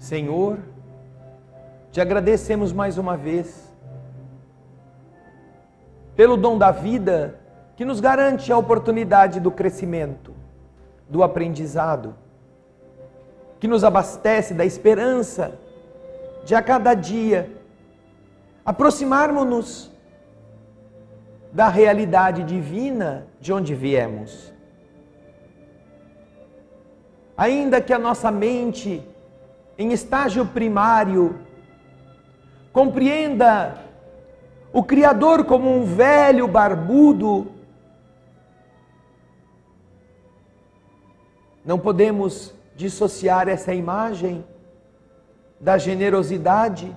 Senhor, te agradecemos mais uma vez pelo dom da vida que nos garante a oportunidade do crescimento, do aprendizado, que nos abastece da esperança de a cada dia aproximarmos-nos da realidade divina de onde viemos. Ainda que a nossa mente, em estágio primário, compreenda o Criador como um velho barbudo, não podemos dissociar essa imagem da generosidade,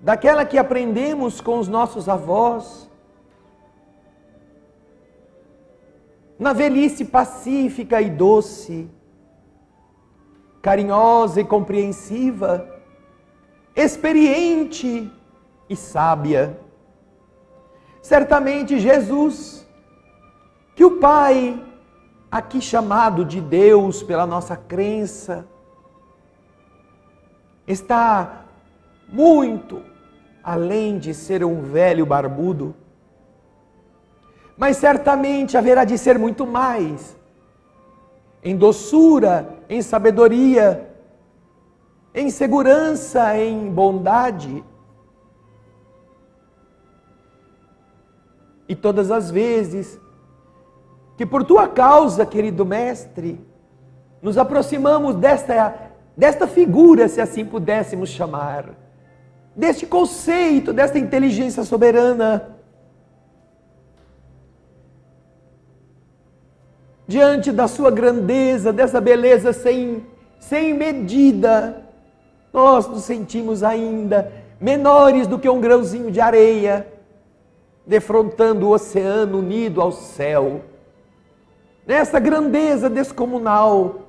daquela que aprendemos com os nossos avós, na velhice pacífica e doce, carinhosa e compreensiva, experiente e sábia. Certamente Jesus, que o Pai, aqui chamado de Deus pela nossa crença, está muito além de ser um velho barbudo, mas certamente haverá de ser muito mais, em doçura, em sabedoria, em segurança, em bondade. E todas as vezes que por tua causa, querido Mestre, nos aproximamos desta figura, se assim pudéssemos chamar, deste conceito, desta inteligência soberana, diante da sua grandeza, dessa beleza sem medida, nós nos sentimos ainda menores do que um grãozinho de areia, defrontando o oceano unido ao céu. Nessa grandeza descomunal,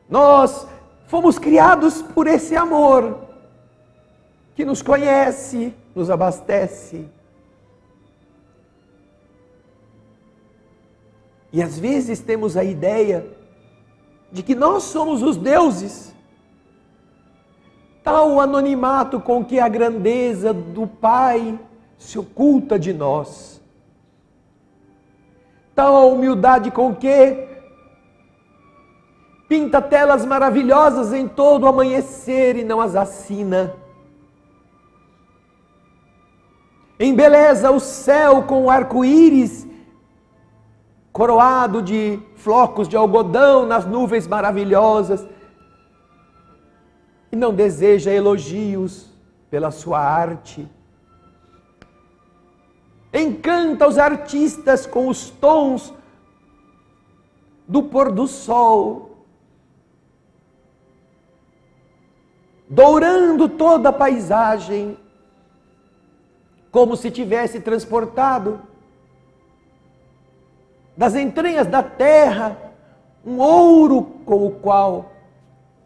nós fomos criados por esse amor que nos conhece, nos abastece. E às vezes temos a ideia de que nós somos os deuses. Tal o anonimato com que a grandeza do Pai se oculta de nós. Tal a humildade com que pinta telas maravilhosas em todo o amanhecer e não as assina. Embeleza o céu com o arco-íris, coroado de flocos de algodão nas nuvens maravilhosas, e não deseja elogios pela sua arte. Encanta os artistas com os tons do pôr do sol, dourando toda a paisagem, como se tivesse transportado das entranhas da terra um ouro com o qual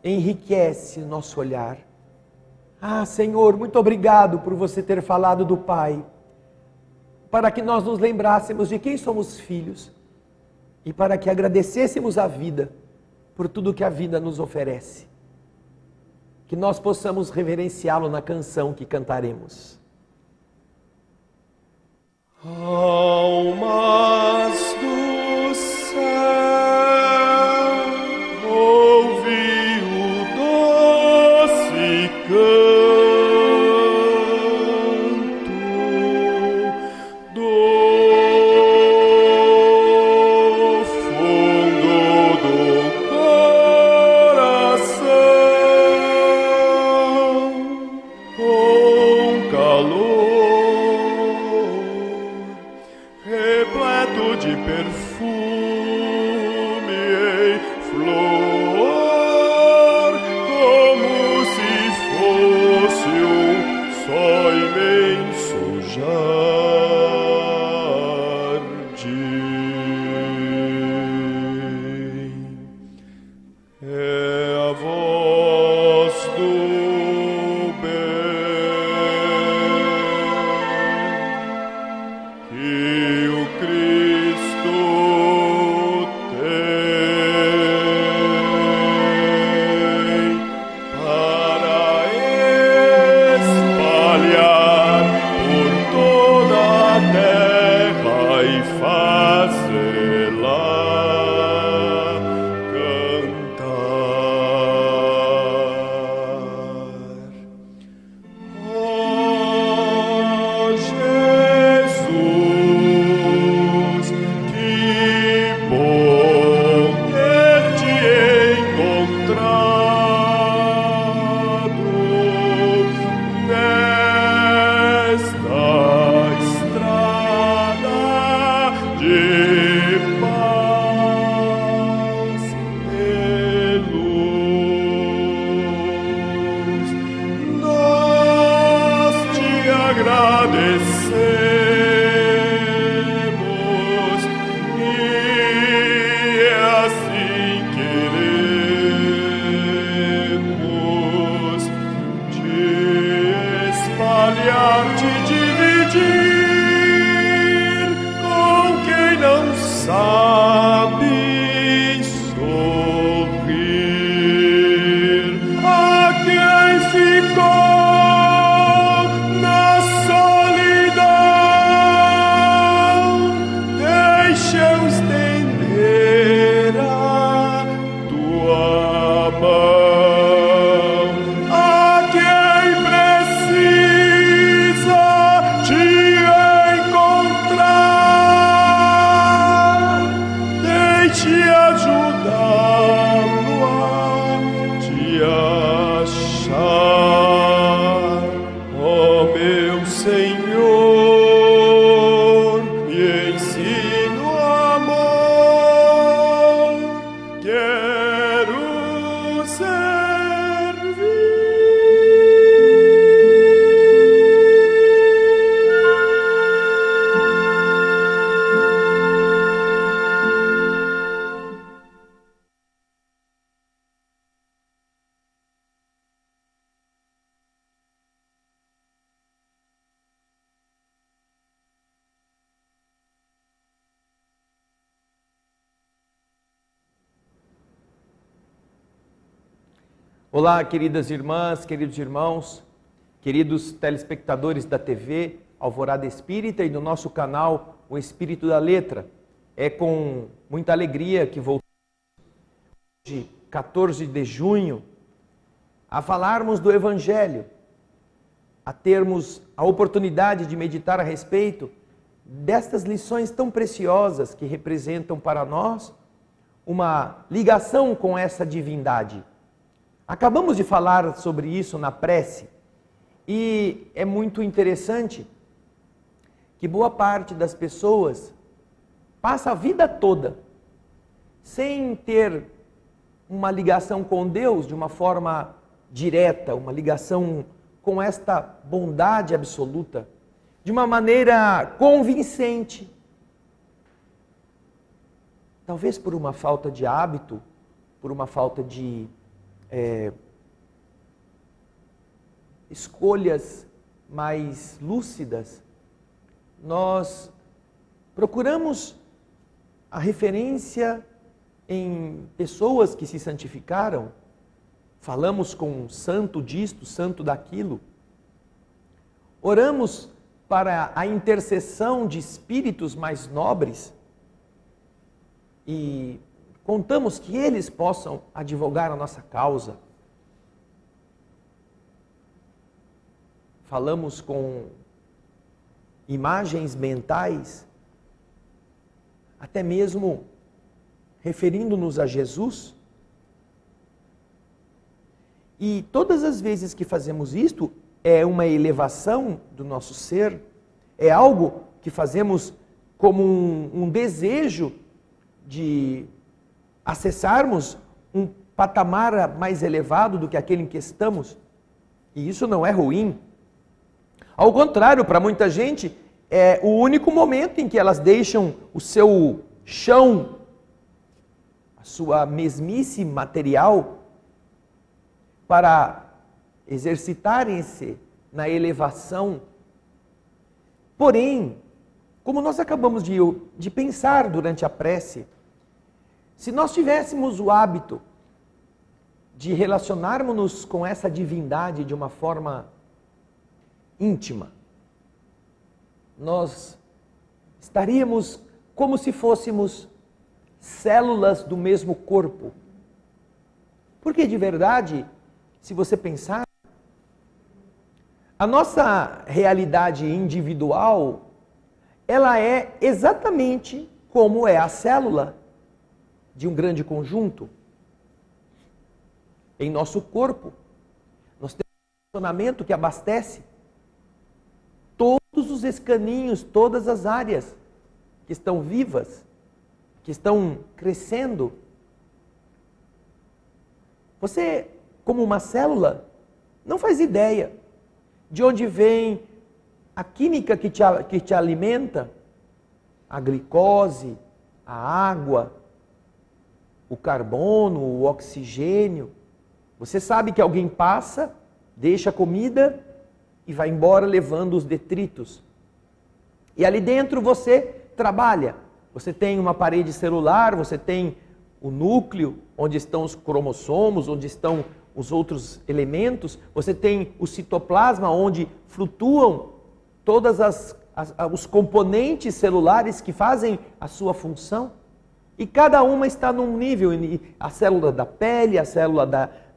enriquece o nosso olhar. Ah, Senhor, muito obrigado por você ter falado do Pai, para que nós nos lembrássemos de quem somos filhos e para que agradecêssemos a vida por tudo que a vida nos oferece. Que nós possamos reverenciá-lo na canção que cantaremos. Almas do céu, ouvi o doce canto do fundo do coração, com calor repleto de perfume em flor, como se agradecemos e assim queremos te espalhar, te dividir com quem não sabe sorrir, a quem ficou na solidão. Deixa eu estender a tua mão, a quem precisa te encontrar. Deixe ajudá-lo a te achar, ó meu Senhor, me ensina o amor, quero servir. Olá, queridas irmãs, queridos irmãos, queridos telespectadores da TV Alvorada Espírita e do nosso canal O Espírito da Letra. É com muita alegria que voltamos hoje, 14 de junho, a falarmos do Evangelho, a termos a oportunidade de meditar a respeito destas lições tão preciosas que representam para nós uma ligação com essa divindade. Acabamos de falar sobre isso na prece e é muito interessante que boa parte das pessoas passa a vida toda sem ter uma ligação com Deus de uma forma direta, uma ligação com esta bondade absoluta, de uma maneira convincente. Talvez por uma falta de hábito, por uma falta de escolhas mais lúcidas, nós procuramos a referência em pessoas que se santificaram, falamos com um santo disto, santo daquilo, oramos para a intercessão de espíritos mais nobres e contamos que eles possam advogar a nossa causa. Falamos com imagens mentais, até mesmo referindo-nos a Jesus. E todas as vezes que fazemos isto, é uma elevação do nosso ser, é algo que fazemos como um desejo de acessarmos um patamar mais elevado do que aquele em que estamos. E isso não é ruim. Ao contrário, para muita gente, é o único momento em que elas deixam o seu chão, a sua mesmice material, para exercitarem-se na elevação. Porém, como nós acabamos de pensar durante a prece, se nós tivéssemos o hábito de relacionarmos-nos com essa divindade de uma forma íntima, nós estaríamos como se fôssemos células do mesmo corpo. Porque de verdade, se você pensar, a nossa realidade individual, ela é exatamente como é a célula de um grande conjunto. Em nosso corpo, nós temos um funcionamento que abastece todos os escaninhos, todas as áreas que estão vivas, que estão crescendo. Você, como uma célula, não faz ideia de onde vem a química que te alimenta, a glicose, a água, o carbono, o oxigênio. Você sabe que alguém passa, deixa a comida e vai embora levando os detritos. E ali dentro você trabalha. Você tem uma parede celular, você tem o núcleo, onde estão os cromossomos, onde estão os outros elementos. Você tem o citoplasma, onde flutuam todos os componentes celulares que fazem a sua função. E cada uma está num nível. A célula da pele, a célula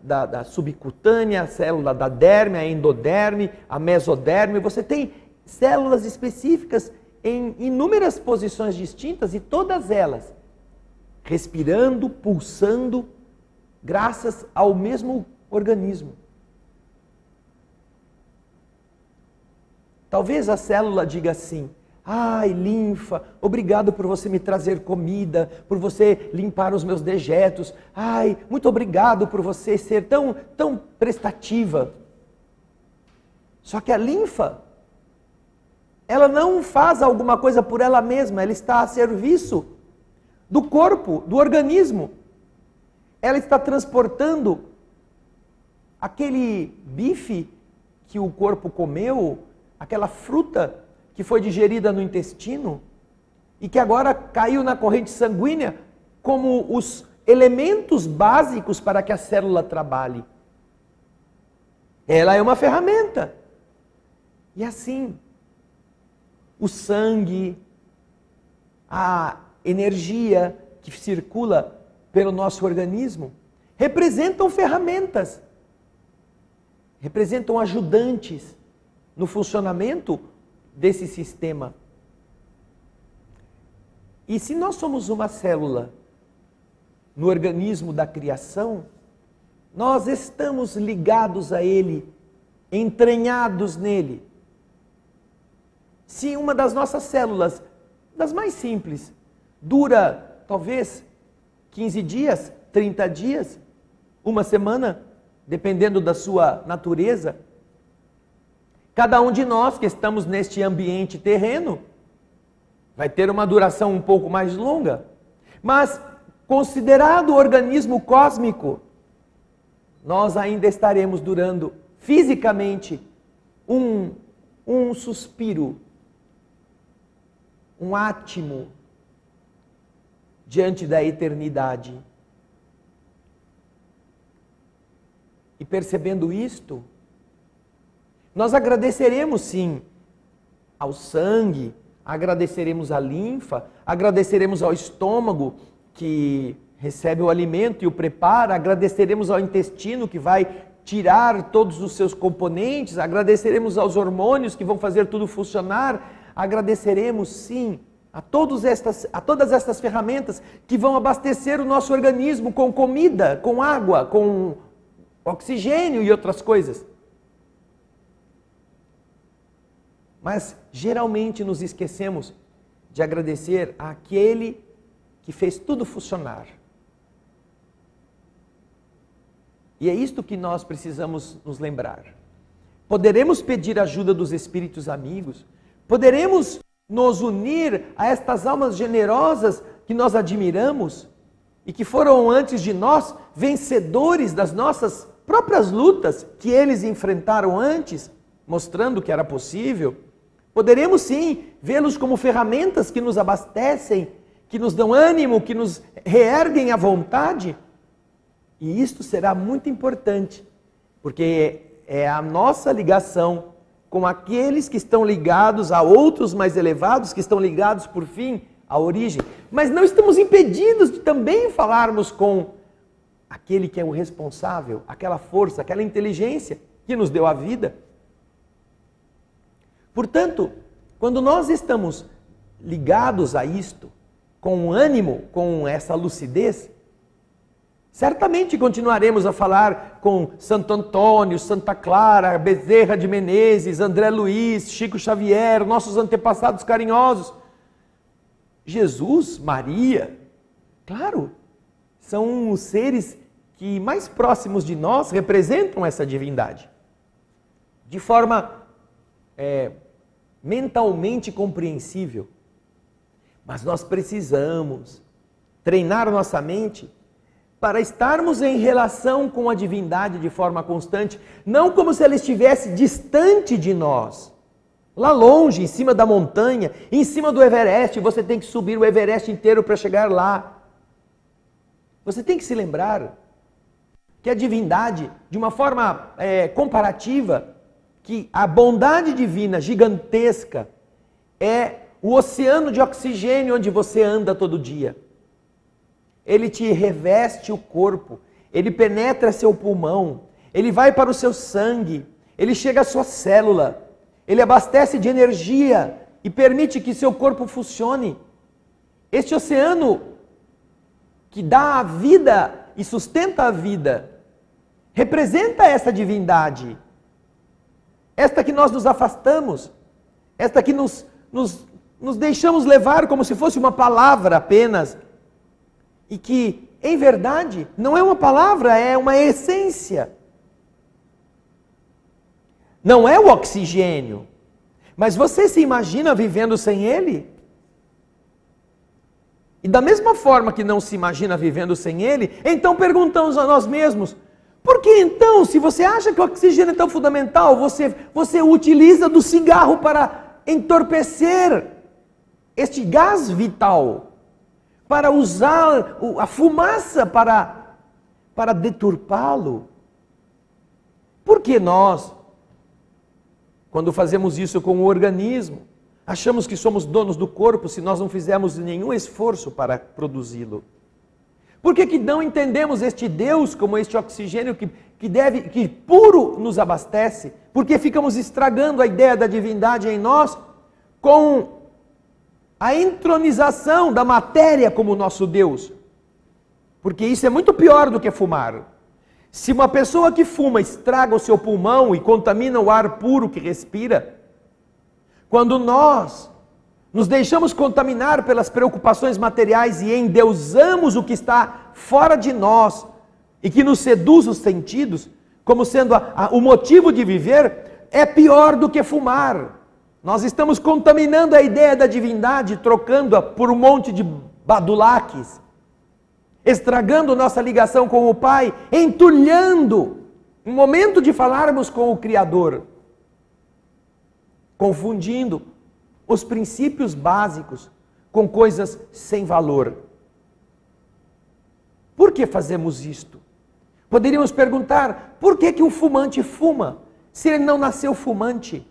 da subcutânea, a célula da derme, a endoderme, a mesoderme. Você tem células específicas em inúmeras posições distintas e todas elas respirando, pulsando, graças ao mesmo organismo. Talvez a célula diga assim: ai, linfa, obrigado por você me trazer comida, por você limpar os meus dejetos. Ai, muito obrigado por você ser tão prestativa. Só que a linfa, ela não faz alguma coisa por ela mesma, ela está a serviço do corpo, do organismo. Ela está transportando aquele bife que o corpo comeu, aquela fruta que foi digerida no intestino e que agora caiu na corrente sanguínea como os elementos básicos para que a célula trabalhe. Ela é uma ferramenta. E assim, o sangue, a energia que circula pelo nosso organismo, representam ferramentas, representam ajudantes no funcionamento desse sistema. E se nós somos uma célula no organismo da criação, nós estamos ligados a ele, entranhados nele. Se uma das nossas células, das mais simples, dura talvez 15 dias, 30 dias, uma semana, dependendo da sua natureza, cada um de nós que estamos neste ambiente terreno vai ter uma duração um pouco mais longa. Mas, considerado o organismo cósmico, nós ainda estaremos durando fisicamente um suspiro, um átimo diante da eternidade. E percebendo isto, nós agradeceremos sim ao sangue, agradeceremos à linfa, agradeceremos ao estômago que recebe o alimento e o prepara, agradeceremos ao intestino que vai tirar todos os seus componentes, agradeceremos aos hormônios que vão fazer tudo funcionar, agradeceremos sim a todas estas ferramentas que vão abastecer o nosso organismo com comida, com água, com oxigênio e outras coisas. Mas geralmente nos esquecemos de agradecer àquele que fez tudo funcionar. E é isto que nós precisamos nos lembrar. Poderemos pedir ajuda dos espíritos amigos, poderemos nos unir a estas almas generosas que nós admiramos e que foram antes de nós vencedores das nossas próprias lutas que eles enfrentaram antes, mostrando que era possível. Poderemos sim vê-los como ferramentas que nos abastecem, que nos dão ânimo, que nos reerguem a vontade. E isto será muito importante, porque é a nossa ligação com aqueles que estão ligados a outros mais elevados, que estão ligados, por fim, à origem. Mas não estamos impedidos de também falarmos com aquele que é o responsável, aquela força, aquela inteligência que nos deu a vida. Portanto, quando nós estamos ligados a isto, com ânimo, com essa lucidez, certamente continuaremos a falar com Santo Antônio, Santa Clara, Bezerra de Menezes, André Luiz, Chico Xavier, nossos antepassados carinhosos. Jesus, Maria, claro, são os seres que mais próximos de nós representam essa divindade. De forma mentalmente compreensível. Mas nós precisamos treinar nossa mente para estarmos em relação com a divindade de forma constante, não como se ela estivesse distante de nós, lá longe, em cima da montanha, em cima do Everest. Você tem que subir o Everest inteiro para chegar lá. Você tem que se lembrar que a divindade, de uma forma comparativa, que a bondade divina gigantesca é o oceano de oxigênio onde você anda todo dia. Ele te reveste o corpo, ele penetra seu pulmão, ele vai para o seu sangue, ele chega à sua célula, ele abastece de energia e permite que seu corpo funcione. Este oceano que dá a vida e sustenta a vida, representa essa divindade, esta que nós nos afastamos, esta que nos deixamos levar como se fosse uma palavra apenas, e que, em verdade, não é uma palavra, é uma essência. Não é o oxigênio, mas você se imagina vivendo sem ele? E da mesma forma que não se imagina vivendo sem ele, então perguntamos a nós mesmos, por que então, se você acha que o oxigênio é tão fundamental, você utiliza do cigarro para entorpecer este gás vital, para usar a fumaça para deturpá-lo? Por que nós, quando fazemos isso com o organismo, achamos que somos donos do corpo se nós não fizermos nenhum esforço para produzi-lo? Por que não entendemos este Deus como este oxigênio que puro nos abastece? Porque ficamos estragando a ideia da divindade em nós com a entronização da matéria como nosso Deus. Porque isso é muito pior do que fumar. Se uma pessoa que fuma estraga o seu pulmão e contamina o ar puro que respira, quando nós nos deixamos contaminar pelas preocupações materiais e endeusamos o que está fora de nós e que nos seduz os sentidos, como sendo o motivo de viver, é pior do que fumar. Nós estamos contaminando a ideia da divindade, trocando-a por um monte de badulaques, estragando nossa ligação com o Pai, entulhando o momento de falarmos com o Criador, confundindo os princípios básicos com coisas sem valor. Por que fazemos isto? Poderíamos perguntar, por que um fumante fuma, se ele não nasceu fumante?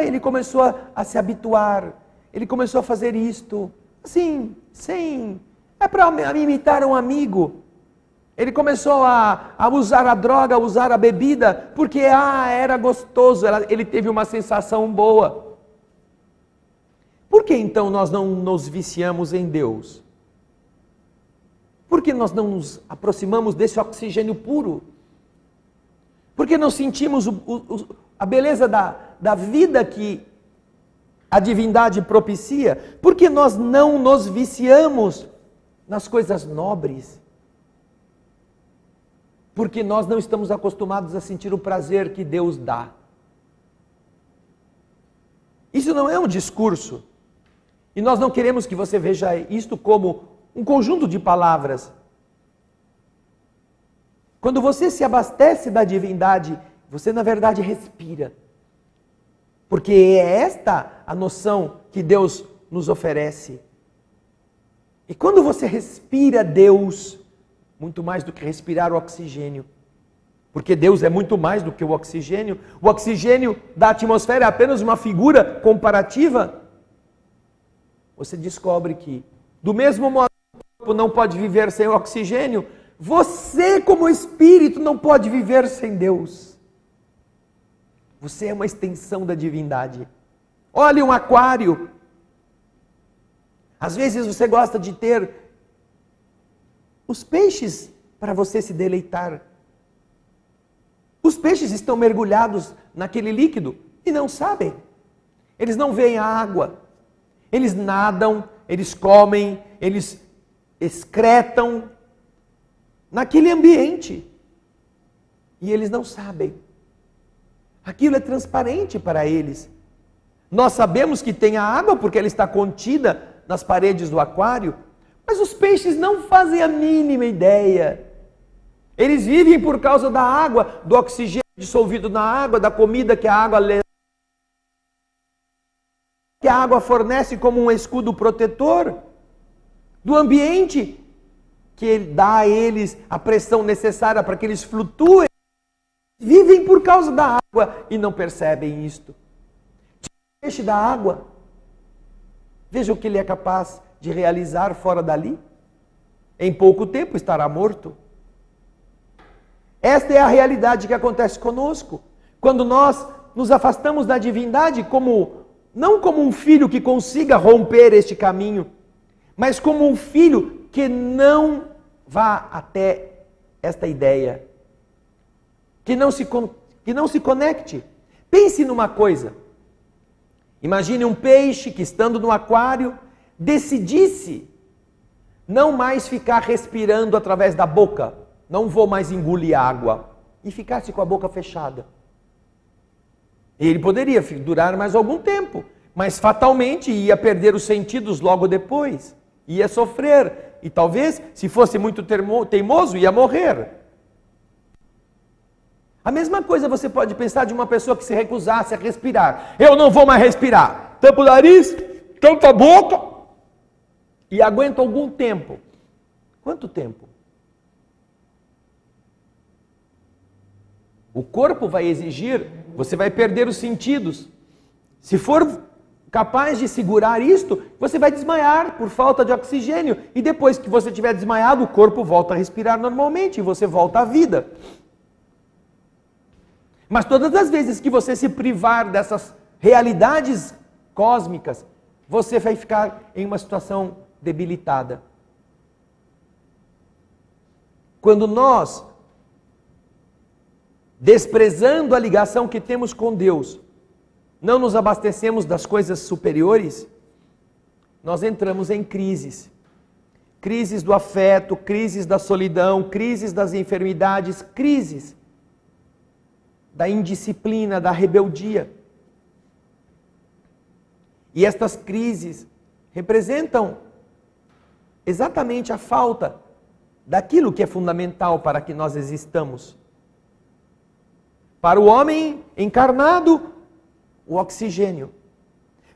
Ele começou a se habituar, ele começou a fazer isto, assim, é para imitar um amigo. Ele começou a usar a droga, a usar a bebida, porque era gostoso, ele teve uma sensação boa. Por que então nós não nos viciamos em Deus? Por que nós não nos aproximamos desse oxigênio puro? Por que não sentimos a beleza da vida que a divindade propicia? Por que nós não nos viciamos nas coisas nobres? Porque nós não estamos acostumados a sentir o prazer que Deus dá. Isso não é um discurso. E nós não queremos que você veja isto como um conjunto de palavras. Quando você se abastece da divindade, você na verdade respira. Porque é esta a noção que Deus nos oferece. E quando você respira Deus, muito mais do que respirar o oxigênio, porque Deus é muito mais do que o oxigênio da atmosfera é apenas uma figura comparativa, você descobre que, do mesmo modo que o corpo não pode viver sem oxigênio, você como espírito não pode viver sem Deus. Você é uma extensão da divindade. Olhe um aquário. Às vezes você gosta de ter os peixes para você se deleitar. Os peixes estão mergulhados naquele líquido e não sabem. Eles não veem a água. Eles nadam, eles comem, eles excretam naquele ambiente. E eles não sabem. Aquilo é transparente para eles. Nós sabemos que tem a água porque ela está contida nas paredes do aquário, mas os peixes não fazem a mínima ideia. Eles vivem por causa da água, do oxigênio dissolvido na água, da comida que a água fornece como um escudo protetor, do ambiente que dá a eles a pressão necessária para que eles flutuem. Vivem por causa da água e não percebem isto. Tira o peixe da água, veja o que ele é capaz de realizar fora dali. Em pouco tempo estará morto. Esta é a realidade que acontece conosco. Quando nós nos afastamos da divindade, não como um filho que consiga romper este caminho, mas como um filho que não vá até esta ideia, que não se conecte. Pense numa coisa. Imagine um peixe que, estando no aquário, decidisse não mais ficar respirando através da boca, não vou mais engolir água, e ficasse com a boca fechada. Ele poderia durar mais algum tempo, mas fatalmente ia perder os sentidos logo depois, ia sofrer, e talvez, se fosse muito teimoso, ia morrer. A mesma coisa você pode pensar de uma pessoa que se recusasse a respirar. Eu não vou mais respirar. Tampa o nariz, tampa a boca, e aguenta algum tempo. Quanto tempo? O corpo vai exigir, você vai perder os sentidos. Se for capaz de segurar isto, você vai desmaiar por falta de oxigênio. E depois que você estiver desmaiado, o corpo volta a respirar normalmente e você volta à vida. Mas todas as vezes que você se privar dessas realidades cósmicas, você vai ficar em uma situação debilitada. Quando nós, desprezando a ligação que temos com Deus, não nos abastecemos das coisas superiores, nós entramos em crises. Crises do afeto, crises da solidão, crises das enfermidades, crises da indisciplina, da rebeldia. E estas crises representam exatamente a falta daquilo que é fundamental para que nós existamos. Para o homem encarnado, o oxigênio.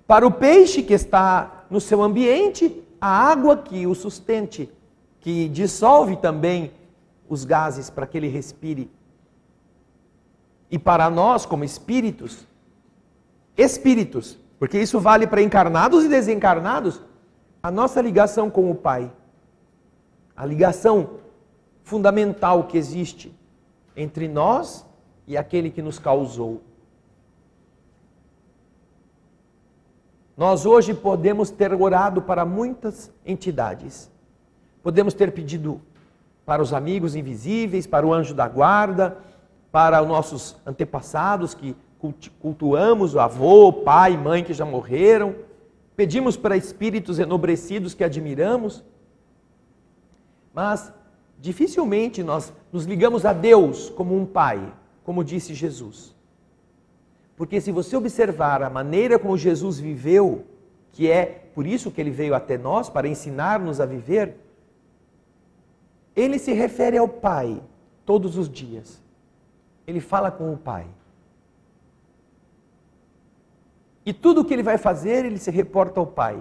Para o peixe que está no seu ambiente, a água que o sustente, que dissolve também os gases para que ele respire. E para nós, como espíritos, porque isso vale para encarnados e desencarnados, a nossa ligação com o Pai, a ligação fundamental que existe entre nós e aquele que nos causou. Nós hoje podemos ter orado para muitas entidades. Podemos ter pedido para os amigos invisíveis, para o anjo da guarda, para os nossos antepassados que cultuamos, o avô, pai, mãe que já morreram. Pedimos para espíritos enobrecidos que admiramos. Mas dificilmente nós nos ligamos a Deus como um pai, como disse Jesus. Porque se você observar a maneira como Jesus viveu, que é por isso que ele veio até nós, para ensinar-nos a viver, ele se refere ao Pai todos os dias. Ele fala com o Pai. E tudo o que ele vai fazer, ele se reporta ao Pai.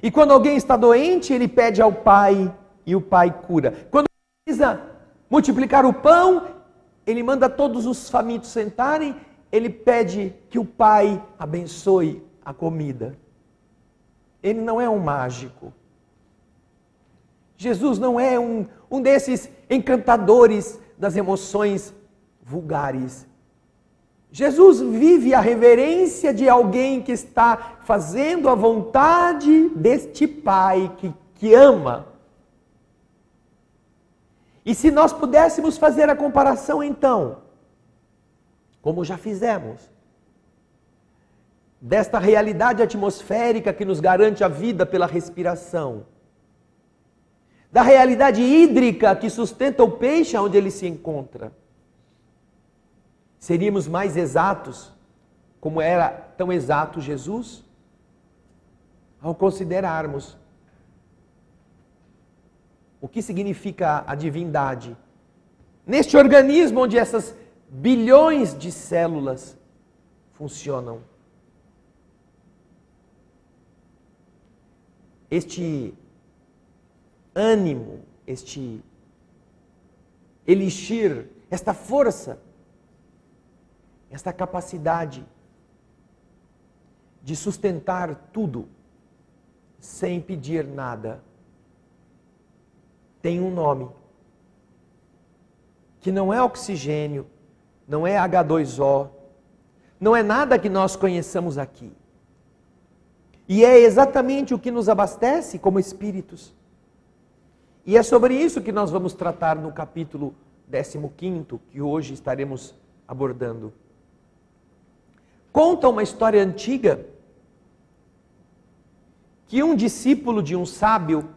E quando alguém está doente, ele pede ao Pai e o Pai cura. Quando precisa multiplicar o pão, ele manda todos os famintos sentarem, ele pede que o Pai abençoe a comida. Ele não é um mágico. Jesus não é um desses encantadores das emoções vulgares. Jesus vive a reverência de alguém que está fazendo a vontade deste Pai que ama. E se nós pudéssemos fazer a comparação então, como já fizemos, desta realidade atmosférica que nos garante a vida pela respiração, da realidade hídrica que sustenta o peixe onde ele se encontra, seríamos mais exatos como era tão exato Jesus, ao considerarmos o que significa a divindade neste organismo onde essas bilhões de células funcionam. Este ânimo, este elixir, esta força, esta capacidade de sustentar tudo sem pedir nada, tem um nome, que não é oxigênio, não é H2O, não é nada que nós conheçamos aqui. E é exatamente o que nos abastece como espíritos. E é sobre isso que nós vamos tratar no capítulo 15, que hoje estaremos abordando. Conta uma história antiga que um discípulo de um sábio,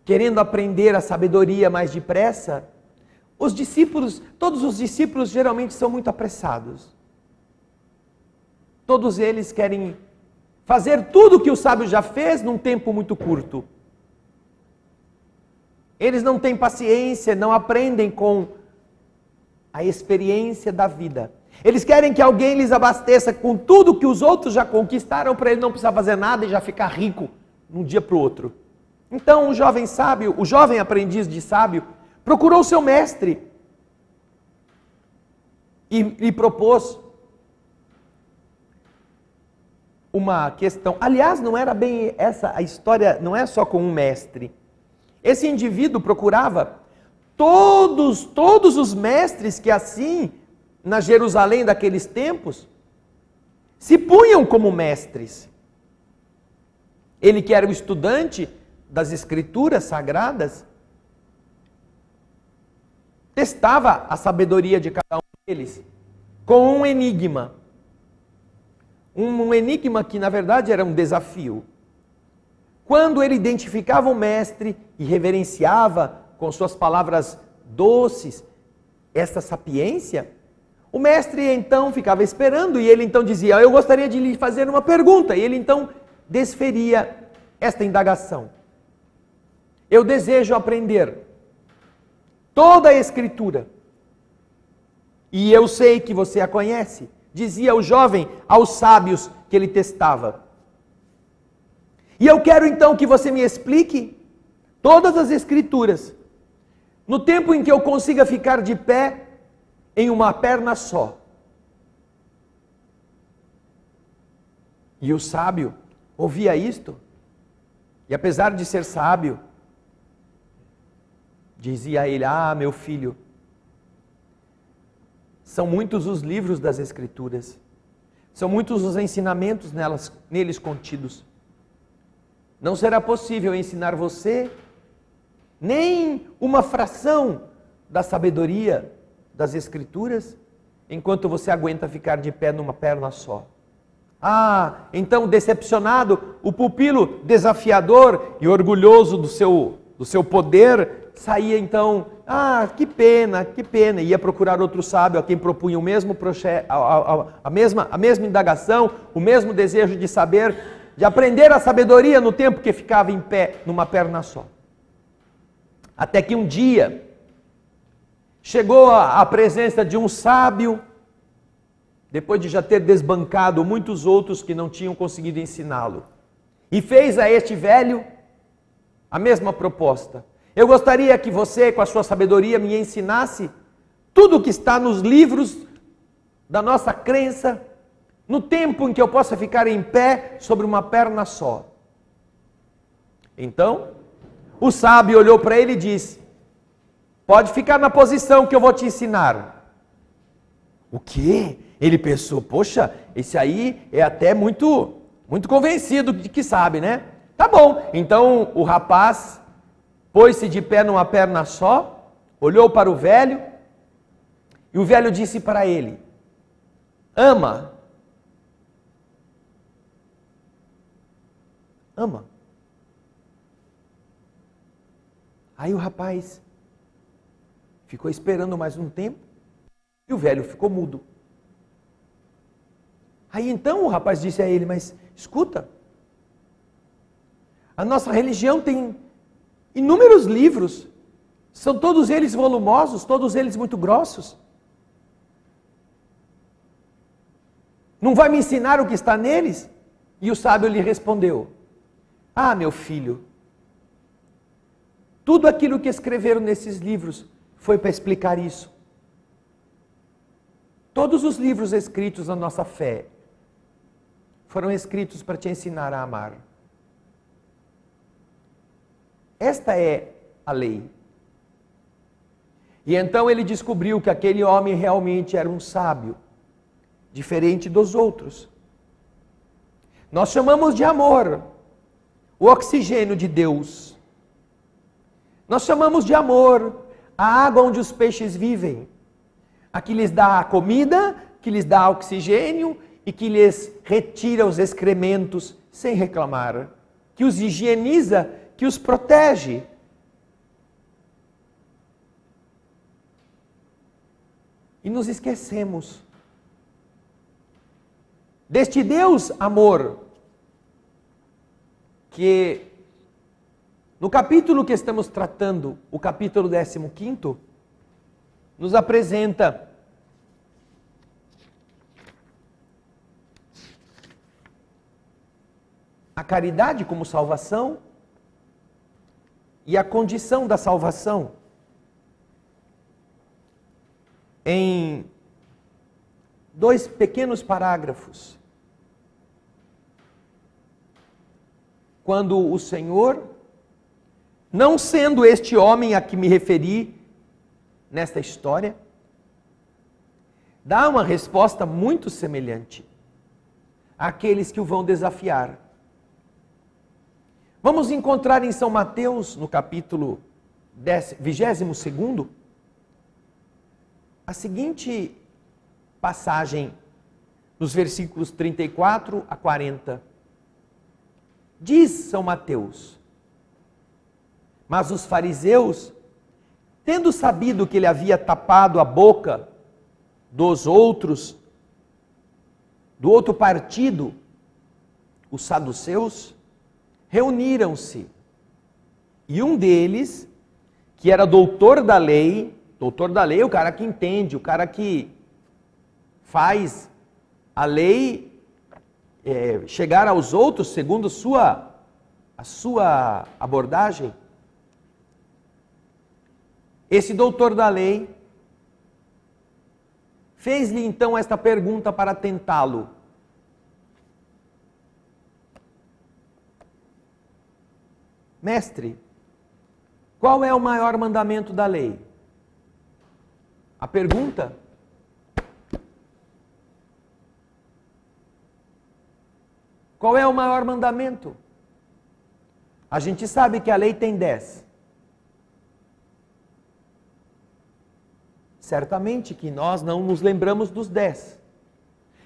querendo aprender a sabedoria mais depressa, todos os discípulos geralmente são muito apressados. Todos eles querem fazer tudo o que o sábio já fez num tempo muito curto. Eles não têm paciência, não aprendem com a experiência da vida. Eles querem que alguém lhes abasteça com tudo que os outros já conquistaram para ele não precisar fazer nada e já ficar rico de um dia para o outro. Então o jovem sábio, o jovem aprendiz de sábio, procurou seu mestre e lhe propôs uma questão. Aliás, não era bem essa a história, não é só com um mestre. Esse indivíduo procurava todos os mestres que assim, na Jerusalém daqueles tempos, se punham como mestres. Ele que era o estudante das Escrituras Sagradas, testava a sabedoria de cada um deles com um enigma. Um enigma que, na verdade, era um desafio. Quando ele identificava o mestre e reverenciava com suas palavras doces essa sapiência, o mestre então ficava esperando e ele então dizia: eu gostaria de lhe fazer uma pergunta. E ele então desferia esta indagação. Eu desejo aprender toda a Escritura. E eu sei que você a conhece, dizia o jovem aos sábios que ele testava. E eu quero então que você me explique todas as Escrituras, no tempo em que eu consiga ficar de pé em uma perna só. E o sábio ouvia isto, e apesar de ser sábio, dizia a ele: ah, meu filho, são muitos os livros das Escrituras, são muitos os ensinamentos neles contidos. Não será possível ensinar você nem uma fração da sabedoria das Escrituras, enquanto você aguenta ficar de pé numa perna só. Ah, então decepcionado, o pupilo desafiador e orgulhoso do seu poder, saía então: ah, que pena, e ia procurar outro sábio a quem propunha o mesmo a mesma indagação, o mesmo desejo de saber, de aprender a sabedoria no tempo que ficava em pé numa perna só. Até que um dia chegou à presença de um sábio, depois de já ter desbancado muitos outros que não tinham conseguido ensiná-lo, e fez a este velho a mesma proposta: eu gostaria que você, com a sua sabedoria, me ensinasse tudo o que está nos livros da nossa crença, no tempo em que eu possa ficar em pé sobre uma perna só. Então, o sábio olhou para ele e disse: pode ficar na posição que eu vou te ensinar. O quê? Ele pensou: poxa, esse aí é até muito convencido de que sabe, né? Tá bom. Então o rapaz pôs-se de pé numa perna só, olhou para o velho, e o velho disse para ele: ama. Ama. Aí o rapaz ficou esperando mais um tempo, e o velho ficou mudo. Aí então o rapaz disse a ele, mas escuta, a nossa religião tem inúmeros livros, são todos eles volumosos, todos eles muito grossos. Não vai me ensinar o que está neles? E o sábio lhe respondeu, ah, meu filho, tudo aquilo que escreveram nesses livros foi para explicar isso. Todos os livros escritos na nossa fé foram escritos para te ensinar a amar. Esta é a lei. E então ele descobriu que aquele homem realmente era um sábio, diferente dos outros. Nós chamamos de amor o oxigênio de Deus. Nós chamamos de amor a água onde os peixes vivem, a que lhes dá a comida, que lhes dá oxigênio e que lhes retira os excrementos sem reclamar, que os higieniza, que os protege. E nos esquecemos deste Deus amor, que no capítulo que estamos tratando, o capítulo 15, nos apresenta a caridade como salvação e a condição da salvação. Em 2 pequenos parágrafos, quando o Senhor, não sendo este homem a que me referi nesta história, dá uma resposta muito semelhante àqueles que o vão desafiar. Vamos encontrar em São Mateus, no capítulo 22, a seguinte passagem, nos versículos 34 a 40. Diz São Mateus, mas os fariseus, tendo sabido que ele havia tapado a boca dos outros, do outro partido, os saduceus, reuniram-se. E um deles, que era doutor da lei é o cara que entende, o cara que faz a lei chegar aos outros segundo a sua abordagem. Esse doutor da lei fez-lhe então esta pergunta para tentá-lo. Mestre, qual é o maior mandamento da lei? A pergunta qual é o maior mandamento? A gente sabe que a lei tem 10. Certamente que nós não nos lembramos dos 10.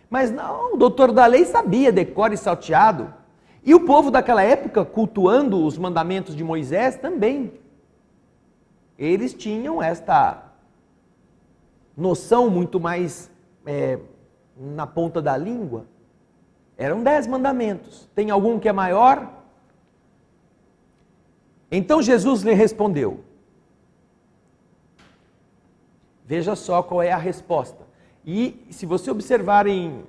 Mas não, o doutor da lei sabia, decora e salteado. E o povo daquela época, cultuando os mandamentos de Moisés, também. Eles tinham esta noção muito mais na ponta da língua. Eram 10 mandamentos. Tem algum que é maior? Então Jesus lhe respondeu. Veja só qual é a resposta. E se você observar em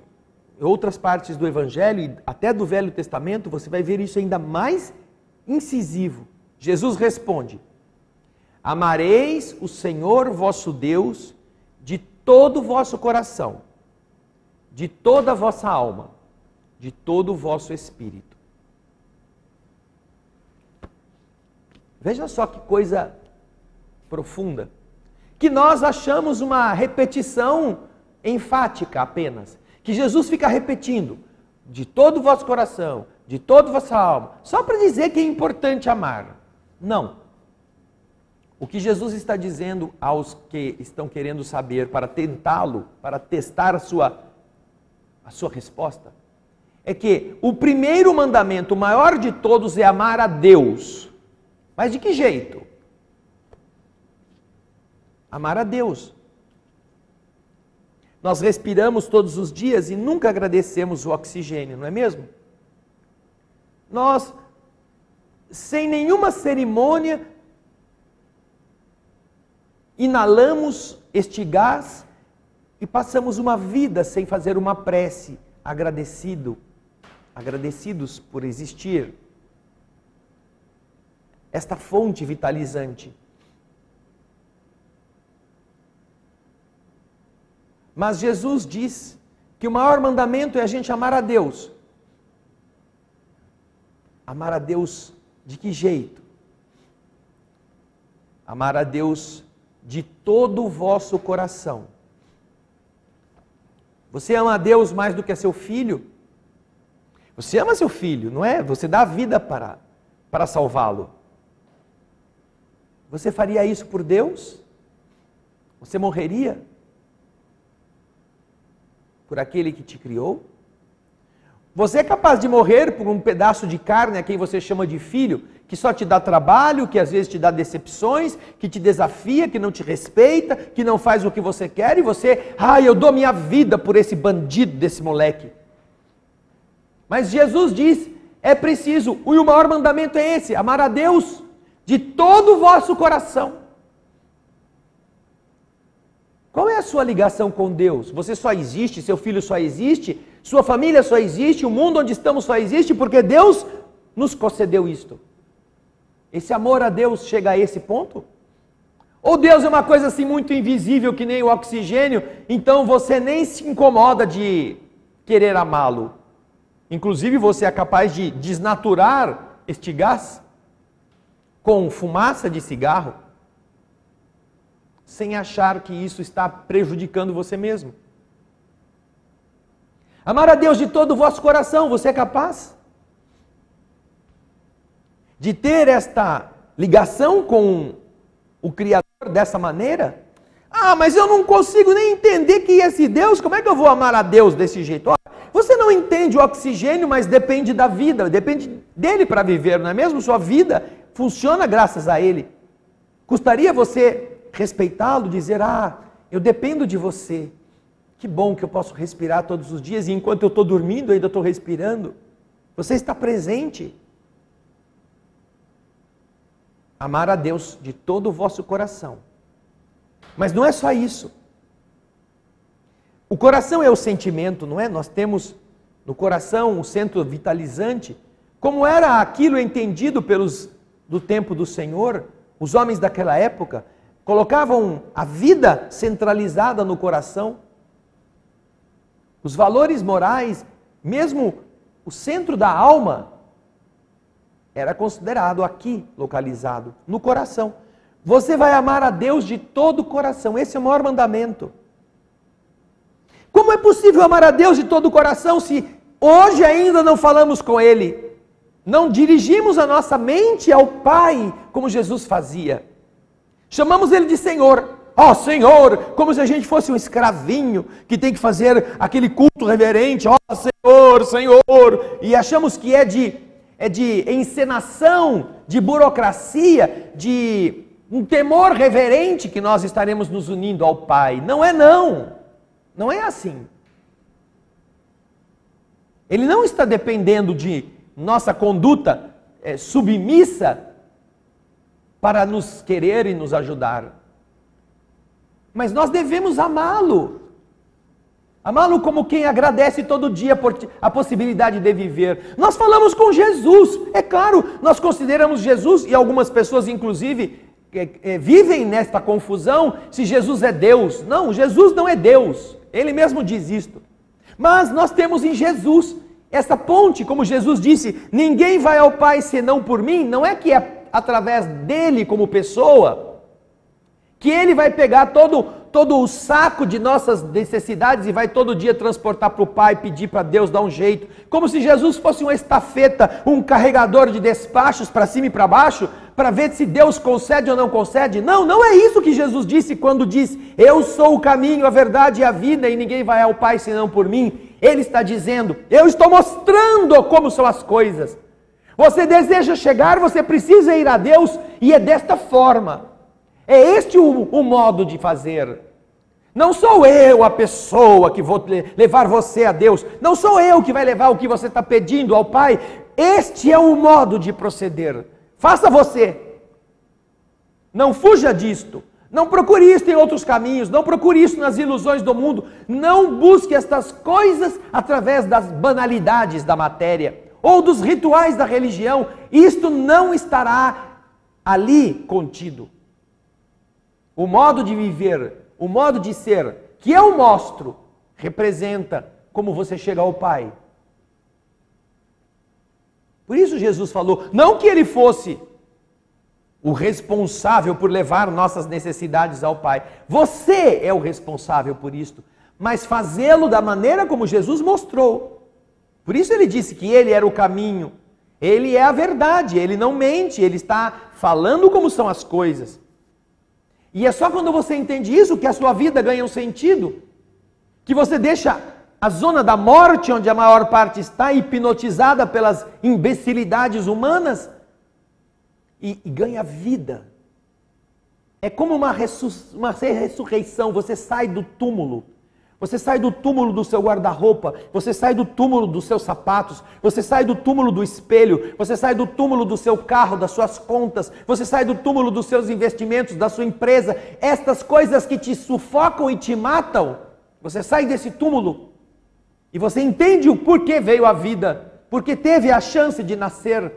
outras partes do Evangelho, e até do Velho Testamento, você vai ver isso ainda mais incisivo. Jesus responde: amareis o Senhor vosso Deus de todo o vosso coração, de toda a vossa alma, de todo o vosso espírito. Veja só que coisa profunda, que nós achamos uma repetição enfática apenas, que Jesus fica repetindo, de todo o vosso coração, de toda a vossa alma, só para dizer que é importante amar. Não. O que Jesus está dizendo aos que estão querendo saber, para tentá-lo, para testar a sua resposta, é que o primeiro mandamento, o maior de todos, é amar a Deus. Mas de que jeito? Amar a Deus. Nós respiramos todos os dias e nunca agradecemos o oxigênio, não é mesmo? Nós, sem nenhuma cerimônia, inalamos este gás e passamos uma vida sem fazer uma prece, agradecidos por existir. Esta fonte vitalizante. Mas Jesus diz que o maior mandamento é a gente amar a Deus. Amar a Deus de que jeito? Amar a Deus de todo o vosso coração. Você ama a Deus mais do que a seu filho? Você ama seu filho, não é? Você dá a vida para salvá-lo. Você faria isso por Deus? Você morreria por aquele que te criou? Você é capaz de morrer por um pedaço de carne a quem você chama de filho, que só te dá trabalho, que às vezes te dá decepções, que te desafia, que não te respeita, que não faz o que você quer, e você, eu dou minha vida por esse bandido desse moleque. Mas Jesus diz, é preciso, e o maior mandamento é esse, amar a Deus de todo o vosso coração. Qual é a sua ligação com Deus? Você só existe, seu filho só existe, sua família só existe, o mundo onde estamos só existe porque Deus nos concedeu isto. Esse amor a Deus chega a esse ponto? Ou Deus é uma coisa assim muito invisível que nem o oxigênio, então você nem se incomoda de querer amá-lo. Inclusive você é capaz de desnaturar este gás com fumaça de cigarro, sem achar que isso está prejudicando você mesmo. Amar a Deus de todo o vosso coração, você é capaz de ter esta ligação com o Criador dessa maneira? Mas eu não consigo nem entender quem é esse Deus, como é que eu vou amar a Deus desse jeito? Você não entende o oxigênio, mas depende da vida, depende dele para viver, não é mesmo? Sua vida funciona graças a ele. Custaria você respeitá-lo, dizer, eu dependo de você. Que bom que eu posso respirar todos os dias e enquanto eu estou dormindo, ainda estou respirando. Você está presente. Amar a Deus de todo o vosso coração. Mas não é só isso. O coração é o sentimento, não é? Nós temos no coração o centro vitalizante. Como era aquilo entendido do tempo do Senhor, os homens daquela época colocavam a vida centralizada no coração. Os valores morais, mesmo o centro da alma, era considerado aqui, localizado, no coração. Você vai amar a Deus de todo o coração, esse é o maior mandamento. Como é possível amar a Deus de todo o coração se hoje ainda não falamos com Ele? Não dirigimos a nossa mente ao Pai, como Jesus fazia. Chamamos Ele de Senhor. Senhor, como se a gente fosse um escravinho que tem que fazer aquele culto reverente. Senhor, Senhor. E achamos que é de encenação, de burocracia, de um temor reverente que nós estaremos nos unindo ao Pai. Não é não. Não é assim. Ele não está dependendo de nossa conduta submissa para nos querer e nos ajudar. Mas nós devemos amá-lo. Amá-lo como quem agradece todo dia por a possibilidade de viver. Nós falamos com Jesus. É claro, nós consideramos Jesus, e algumas pessoas inclusive vivem nesta confusão, se Jesus é Deus. Não, Jesus não é Deus. Ele mesmo diz isto. Mas nós temos em Jesus essa ponte, como Jesus disse, ninguém vai ao Pai senão por mim. Não é que é através dele como pessoa, que ele vai pegar todo o saco de nossas necessidades e vai todo dia transportar para o Pai, pedir para Deus dar um jeito, como se Jesus fosse uma estafeta, um carregador de despachos para cima e para baixo, para ver se Deus concede ou não concede. Não, não é isso que Jesus disse quando diz, eu sou o caminho, a verdade e a vida e ninguém vai ao Pai senão por mim. Ele está dizendo, eu estou mostrando como são as coisas. Você deseja chegar, você precisa ir a Deus e é desta forma. É este o modo de fazer. Não sou eu a pessoa que vou levar você a Deus. Não sou eu que vai levar o que você está pedindo ao Pai. Este é o modo de proceder. Faça você. Não fuja disto. Não procure isso em outros caminhos. Não procure isso nas ilusões do mundo. Não busque estas coisas através das banalidades da matéria ou dos rituais da religião. Isto não estará ali contido. O modo de viver, o modo de ser que eu mostro, representa como você chega ao Pai. Por isso Jesus falou, não que ele fosse o responsável por levar nossas necessidades ao Pai. Você é o responsável por isto, mas fazê-lo da maneira como Jesus mostrou. Por isso ele disse que ele era o caminho, ele é a verdade, ele não mente, ele está falando como são as coisas. E é só quando você entende isso que a sua vida ganha um sentido, que você deixa a zona da morte, onde a maior parte está hipnotizada pelas imbecilidades humanas, e ganha vida. É como uma ressurreição, você sai do túmulo. Você sai do túmulo do seu guarda-roupa, você sai do túmulo dos seus sapatos, você sai do túmulo do espelho, você sai do túmulo do seu carro, das suas contas, você sai do túmulo dos seus investimentos, da sua empresa. Estas coisas que te sufocam e te matam, você sai desse túmulo e você entende o porquê veio a vida, porque teve a chance de nascer.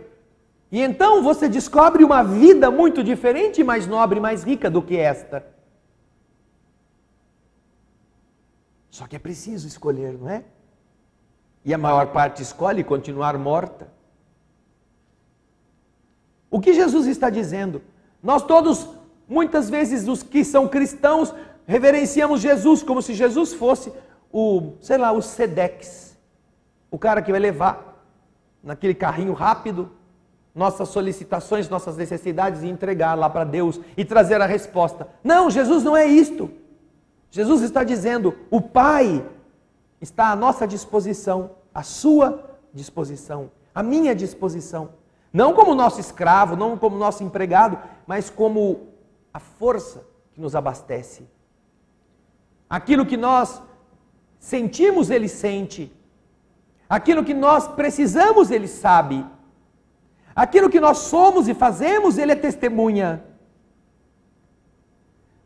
E então você descobre uma vida muito diferente, mais nobre, mais rica do que esta. Só que é preciso escolher, não é? E a maior parte escolhe continuar morta. O que Jesus está dizendo? Nós todos, muitas vezes, os que são cristãos, reverenciamos Jesus como se Jesus fosse o Sedex. O cara que vai levar naquele carrinho rápido nossas solicitações, nossas necessidades e entregar lá para Deus e trazer a resposta. Não, Jesus não é isto. Jesus está dizendo, o Pai está à nossa disposição, à sua disposição, à minha disposição. Não como nosso escravo, não como nosso empregado, mas como a força que nos abastece. Aquilo que nós sentimos, Ele sente. Aquilo que nós precisamos, Ele sabe. Aquilo que nós somos e fazemos, Ele é testemunha.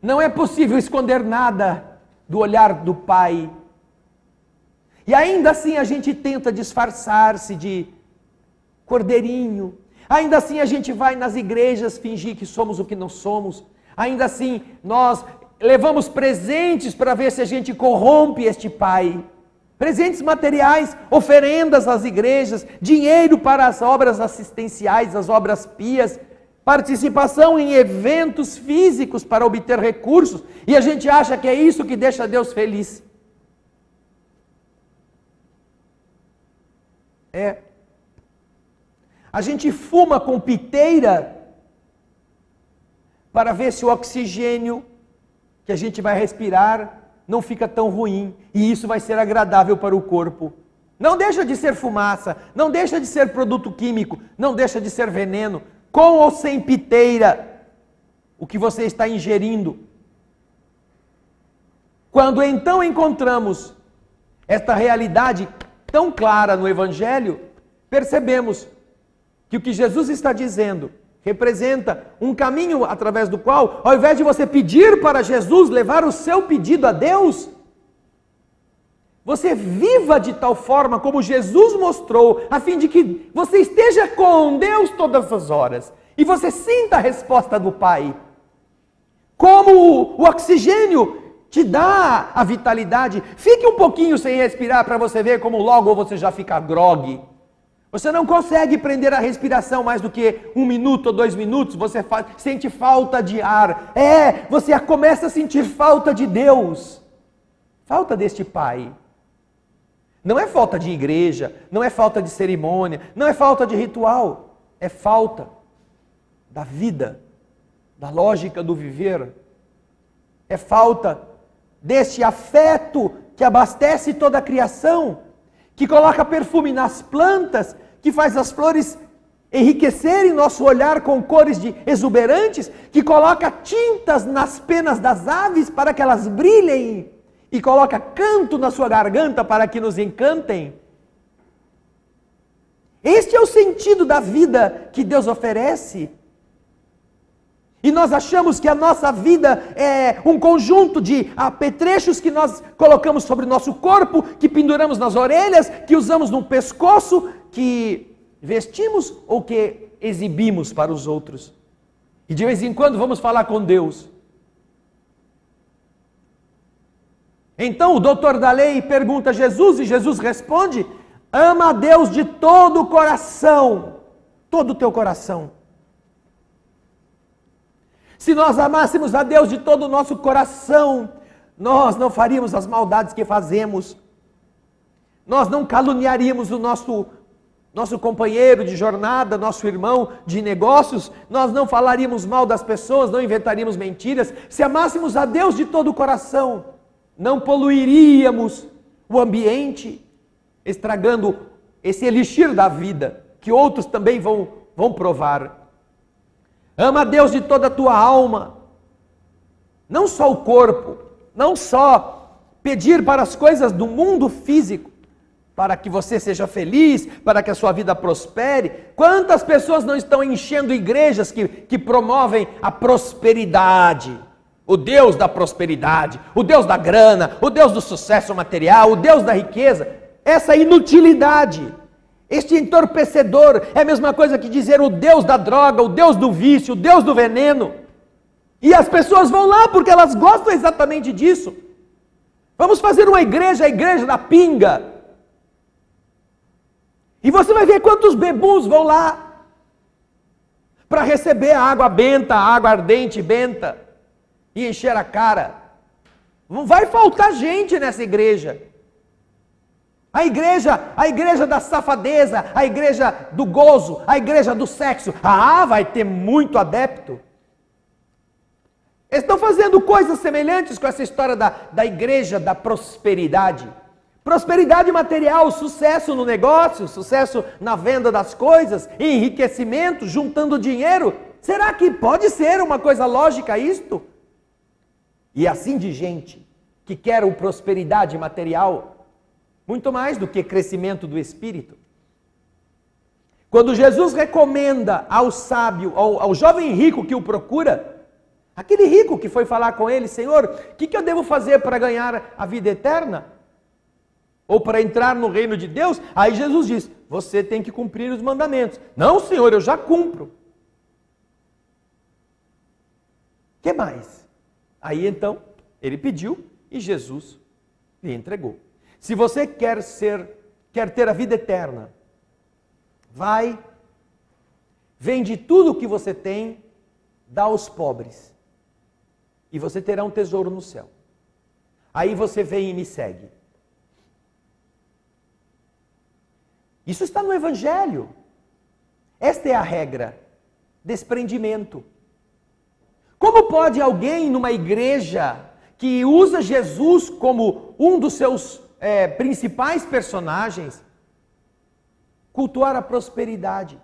Não é possível esconder nada do olhar do Pai. E ainda assim a gente tenta disfarçar-se de cordeirinho. Ainda assim a gente vai nas igrejas fingir que somos o que não somos. Ainda assim nós levamos presentes para ver se a gente corrompe este Pai. Presentes materiais, oferendas às igrejas, dinheiro para as obras assistenciais, as obras pias, participação em eventos físicos para obter recursos, e a gente acha que é isso que deixa Deus feliz. A gente fuma com piteira para ver se o oxigênio que a gente vai respirar não fica tão ruim, e isso vai ser agradável para o corpo. Não deixa de ser fumaça, não deixa de ser produto químico, não deixa de ser veneno. Com ou sem piteira, o que você está ingerindo. Quando então encontramos esta realidade tão clara no Evangelho, percebemos que o que Jesus está dizendo representa um caminho através do qual, ao invés de você pedir para Jesus levar o seu pedido a Deus, você viva de tal forma como Jesus mostrou, a fim de que você esteja com Deus todas as horas e você sinta a resposta do Pai. Como o oxigênio te dá a vitalidade, fique um pouquinho sem respirar para você ver como logo você já fica grogue. Você não consegue prender a respiração mais do que 1 minuto ou 2 minutos, você sente falta de ar. Você começa a sentir falta de Deus, falta deste Pai. Não é falta de igreja, não é falta de cerimônia, não é falta de ritual, é falta da vida, da lógica do viver. É falta deste afeto que abastece toda a criação, que coloca perfume nas plantas, que faz as flores enriquecerem nosso olhar com cores exuberantes, que coloca tintas nas penas das aves para que elas brilhem, e coloca canto na sua garganta para que nos encantem. Este é o sentido da vida que Deus oferece. E nós achamos que a nossa vida é um conjunto de apetrechos que nós colocamos sobre o nosso corpo, que penduramos nas orelhas, que usamos no pescoço, que vestimos ou que exibimos para os outros. E de vez em quando vamos falar com Deus. Então o doutor da lei pergunta a Jesus, e Jesus responde: ama a Deus de todo o coração, todo o teu coração. Se nós amássemos a Deus de todo o nosso coração, nós não faríamos as maldades que fazemos, nós não caluniaríamos o nosso companheiro de jornada, nosso irmão de negócios, nós não falaríamos mal das pessoas, não inventaríamos mentiras. Se amássemos a Deus de todo o coração, não poluiríamos o ambiente, estragando esse elixir da vida, que outros também vão provar. Ama a Deus de toda a tua alma, não só o corpo, não só pedir para as coisas do mundo físico, para que você seja feliz, para que a sua vida prospere. Quantas pessoas não estão enchendo igrejas que promovem a prosperidade? O Deus da prosperidade, o Deus da grana, o Deus do sucesso material, o Deus da riqueza. Essa inutilidade, este entorpecedor, é a mesma coisa que dizer o Deus da droga, o Deus do vício, o Deus do veneno. E as pessoas vão lá porque elas gostam exatamente disso. Vamos fazer uma igreja, a igreja da pinga. E você vai ver quantos bebuns vão lá para receber a água benta, a água ardente benta, e encher a cara. Não vai faltar gente nessa igreja. A igreja da safadeza, a igreja do gozo, a igreja do sexo. Vai ter muito adepto. Eles estão fazendo coisas semelhantes com essa história da igreja da prosperidade. Prosperidade material, sucesso no negócio, sucesso na venda das coisas, enriquecimento, juntando dinheiro. Será que pode ser uma coisa lógica isto? E assim de gente que quer o prosperidade material, muito mais do que crescimento do espírito. Quando Jesus recomenda ao sábio, ao jovem rico que o procura, aquele rico que foi falar com ele: Senhor, o que eu devo fazer para ganhar a vida eterna? Ou para entrar no reino de Deus? Aí Jesus diz: você tem que cumprir os mandamentos. Não, Senhor, eu já cumpro. O que mais? Aí então, ele pediu e Jesus lhe entregou. Se você quer ter a vida eterna, vende tudo o que você tem, dá aos pobres, e você terá um tesouro no céu. Aí você vem e me segue. Isso está no Evangelho. Esta é a regra: desprendimento. Como pode alguém numa igreja que usa Jesus como um dos seus principais personagens cultuar a prosperidade?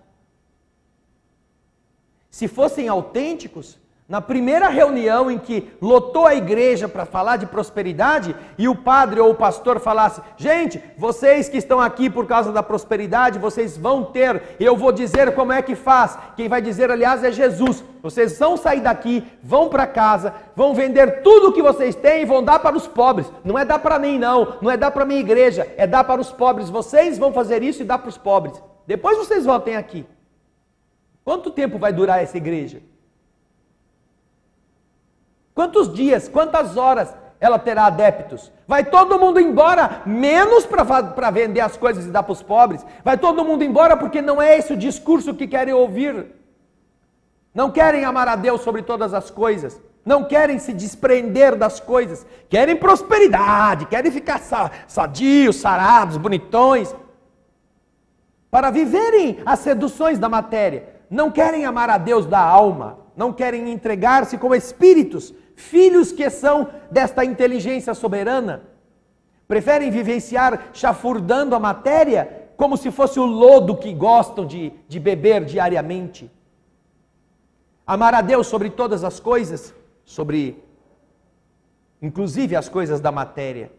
Se fossem autênticos, na primeira reunião em que lotou a igreja para falar de prosperidade, e o padre ou o pastor falasse: gente, vocês que estão aqui por causa da prosperidade, vocês vão ter, eu vou dizer como é que faz. Quem vai dizer, aliás, é Jesus. Vocês vão sair daqui, vão para casa, vão vender tudo o que vocês têm e vão dar para os pobres. Não é dar para mim não é dar para a minha igreja, é dar para os pobres. Vocês vão fazer isso e dar para os pobres. Depois vocês voltem aqui. Quanto tempo vai durar essa igreja? Quantos dias, quantas horas ela terá adeptos? Vai todo mundo embora, menos para vender as coisas e dar para os pobres. Vai todo mundo embora porque não é esse o discurso que querem ouvir. Não querem amar a Deus sobre todas as coisas. Não querem se desprender das coisas. Querem prosperidade, querem ficar sadios, sarados, bonitões, para viverem as seduções da matéria. Não querem amar a Deus da alma. Não querem entregar-se como espíritos, filhos que são desta inteligência soberana. Preferem vivenciar chafurdando a matéria como se fosse o lodo que gostam de beber diariamente. Amar a Deus sobre todas as coisas, inclusive as coisas da matéria.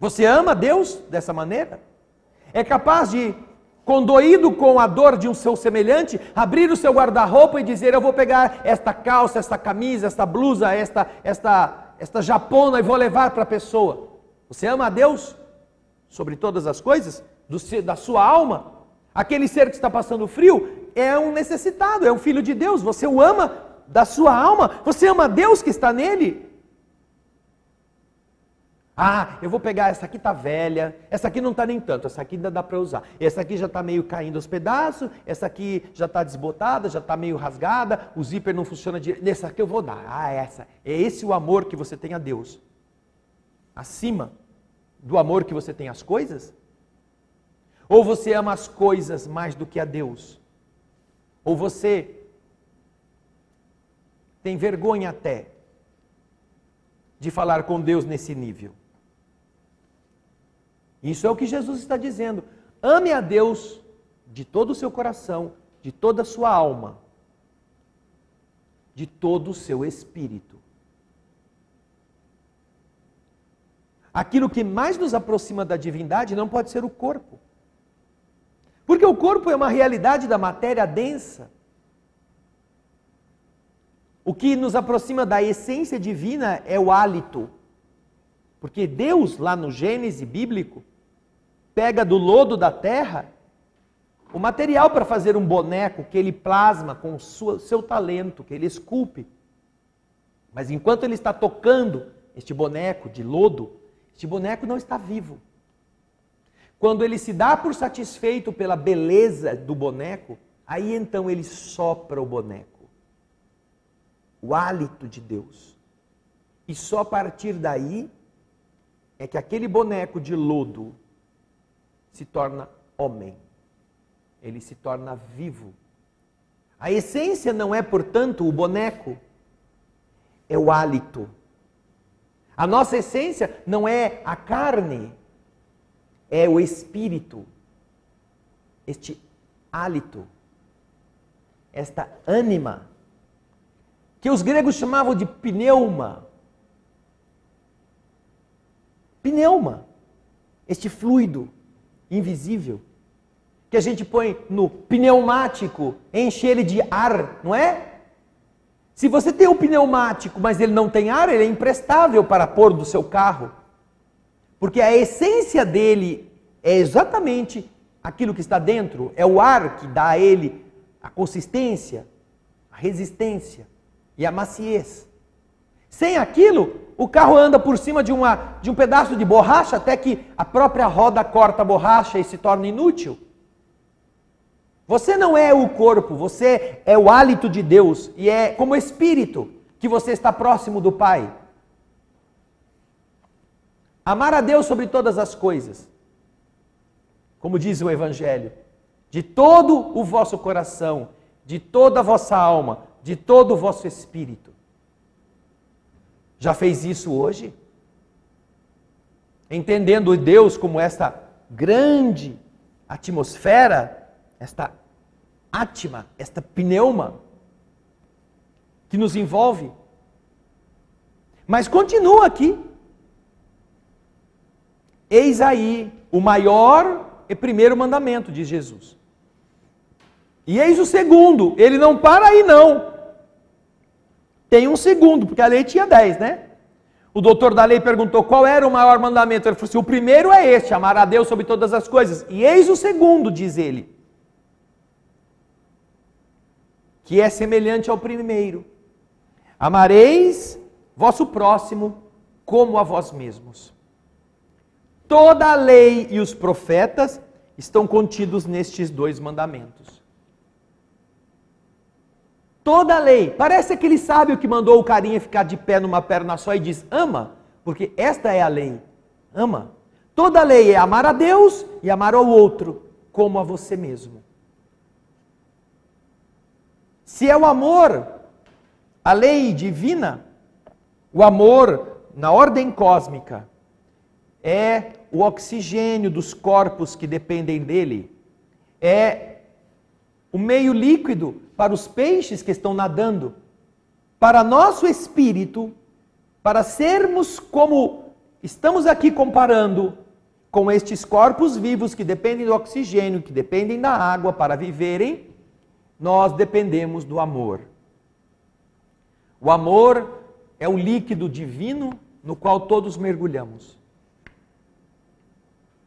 Você ama Deus dessa maneira? É capaz de, condoído com a dor de um seu semelhante, abrir o seu guarda-roupa e dizer: eu vou pegar esta calça, esta camisa, esta blusa, esta japona e vou levar para a pessoa. Você ama a Deus sobre todas as coisas? Da sua alma? Aquele ser que está passando frio é um necessitado, é um filho de Deus. Você o ama da sua alma? Você ama a Deus que está nele? Ah, eu vou pegar, essa aqui está velha, essa aqui não está nem tanto, essa aqui ainda dá para usar. Essa aqui já está meio caindo aos pedaços, essa aqui já está desbotada, já está meio rasgada, o zíper não funciona direito. Essa aqui eu vou dar. Ah, essa. É esse o amor que você tem a Deus. Acima do amor que você tem às coisas? Ou você ama as coisas mais do que a Deus? Ou você tem vergonha até de falar com Deus nesse nível? Isso é o que Jesus está dizendo. Ame a Deus de todo o seu coração, de toda a sua alma, de todo o seu espírito. Aquilo que mais nos aproxima da divindade não pode ser o corpo. Porque o corpo é uma realidade da matéria densa. O que nos aproxima da essência divina é o hálito. Porque Deus, lá no Gênesis bíblico, pega do lodo da terra o material para fazer um boneco que ele plasma com o seu talento, que ele esculpe. Mas enquanto ele está tocando este boneco de lodo, este boneco não está vivo. Quando ele se dá por satisfeito pela beleza do boneco, aí então ele sopra o boneco. O hálito de Deus. E só a partir daí é que aquele boneco de lodo se torna homem. Ele se torna vivo. A essência não é, portanto, o boneco, é o hálito. A nossa essência não é a carne, é o espírito. Este hálito, esta ânima, que os gregos chamavam de pneuma. Pneuma, este fluido invisível, que a gente põe no pneumático, enche ele de ar, não é? Se você tem um pneumático, mas ele não tem ar, ele é imprestável para pôr do seu carro. Porque a essência dele é exatamente aquilo que está dentro, é o ar que dá a ele a consistência, a resistência e a maciez. Sem aquilo, o carro anda por cima de um pedaço de borracha até que a própria roda corta a borracha e se torna inútil. Você não é o corpo, você é o hálito de Deus e é como espírito que você está próximo do Pai. Amar a Deus sobre todas as coisas, como diz o Evangelho, de todo o vosso coração, de toda a vossa alma, de todo o vosso espírito. Já fez isso hoje? Entendendo Deus como esta grande atmosfera, esta átma, esta pneuma que nos envolve. Mas continua aqui. Eis aí o maior e primeiro mandamento, diz Jesus. E eis o segundo, ele não para aí não. Tem um segundo, porque a lei tinha 10, né? O doutor da lei perguntou qual era o maior mandamento. Ele falou assim, o primeiro é este, amar a Deus sobre todas as coisas. E eis o segundo, diz ele, que é semelhante ao primeiro. Amareis vosso próximo como a vós mesmos. Toda a lei e os profetas estão contidos nestes dois mandamentos. Toda a lei. Parece aquele sábio que mandou o carinha ficar de pé numa perna só e diz, ama, porque esta é a lei. Ama. Toda a lei é amar a Deus e amar ao outro como a você mesmo. Se é o amor, a lei divina, o amor na ordem cósmica, é o oxigênio dos corpos que dependem dele, é o meio líquido para os peixes que estão nadando, para nosso espírito, para sermos como estamos aqui comparando com estes corpos vivos que dependem do oxigênio, que dependem da água para viverem, nós dependemos do amor. O amor é o líquido divino no qual todos mergulhamos.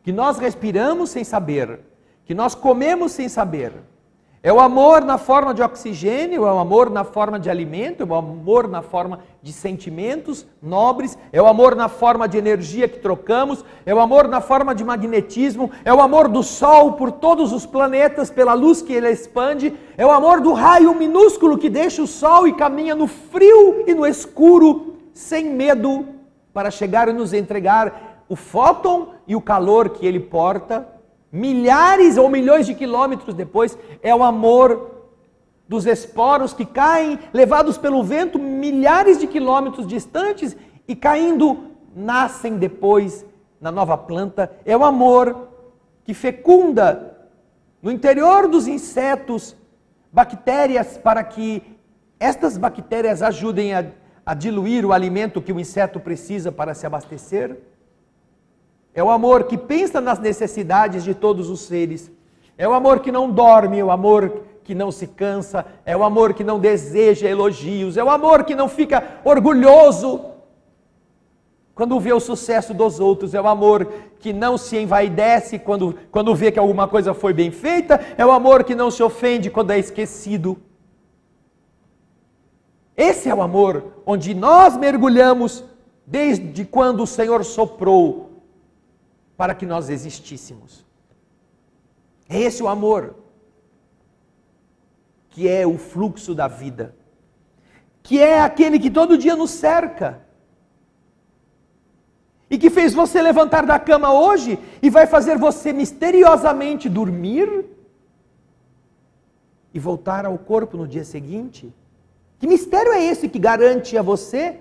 Que nós respiramos sem saber, que nós comemos sem saber. É o amor na forma de oxigênio, é o amor na forma de alimento, é o amor na forma de sentimentos nobres, é o amor na forma de energia que trocamos, é o amor na forma de magnetismo, é o amor do Sol por todos os planetas, pela luz que ele expande, é o amor do raio minúsculo que deixa o Sol e caminha no frio e no escuro, sem medo, para chegar e nos entregar o fóton e o calor que ele porta. Milhares ou milhões de quilômetros depois, é o amor dos esporos que caem, levados pelo vento, milhares de quilômetros distantes e caindo, nascem depois na nova planta. É o amor que fecunda no interior dos insetos bactérias para que estas bactérias ajudem a diluir o alimento que o inseto precisa para se abastecer. É o amor que pensa nas necessidades de todos os seres. É o amor que não dorme, é o amor que não se cansa, é o amor que não deseja elogios, é o amor que não fica orgulhoso quando vê o sucesso dos outros, é o amor que não se envaidece quando vê que alguma coisa foi bem feita, é o amor que não se ofende quando é esquecido. Esse é o amor onde nós mergulhamos desde quando o Senhor soprou para que nós existíssemos. É esse o amor que é o fluxo da vida, que é aquele que todo dia nos cerca e que fez você levantar da cama hoje e vai fazer você misteriosamente dormir e voltar ao corpo no dia seguinte. Que mistério é esse que garante a você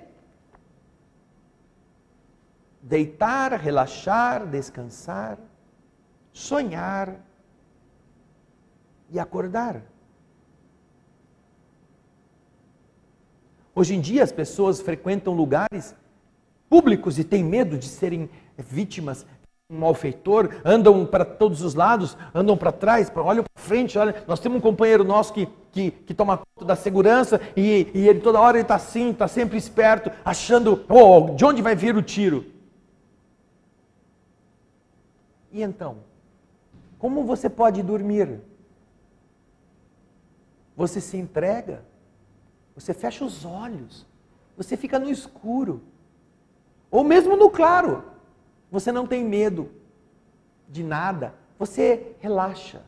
deitar, relaxar, descansar, sonhar e acordar? Hoje em dia as pessoas frequentam lugares públicos e têm medo de serem vítimas de um malfeitor, andam para todos os lados, andam para trás, olham para frente. Olha, nós temos um companheiro nosso que toma conta da segurança e ele toda hora está assim, está sempre esperto, achando, de onde vai vir o tiro? E então, como você pode dormir? Você se entrega, você fecha os olhos, você fica no escuro, ou mesmo no claro, você não tem medo de nada, você relaxa.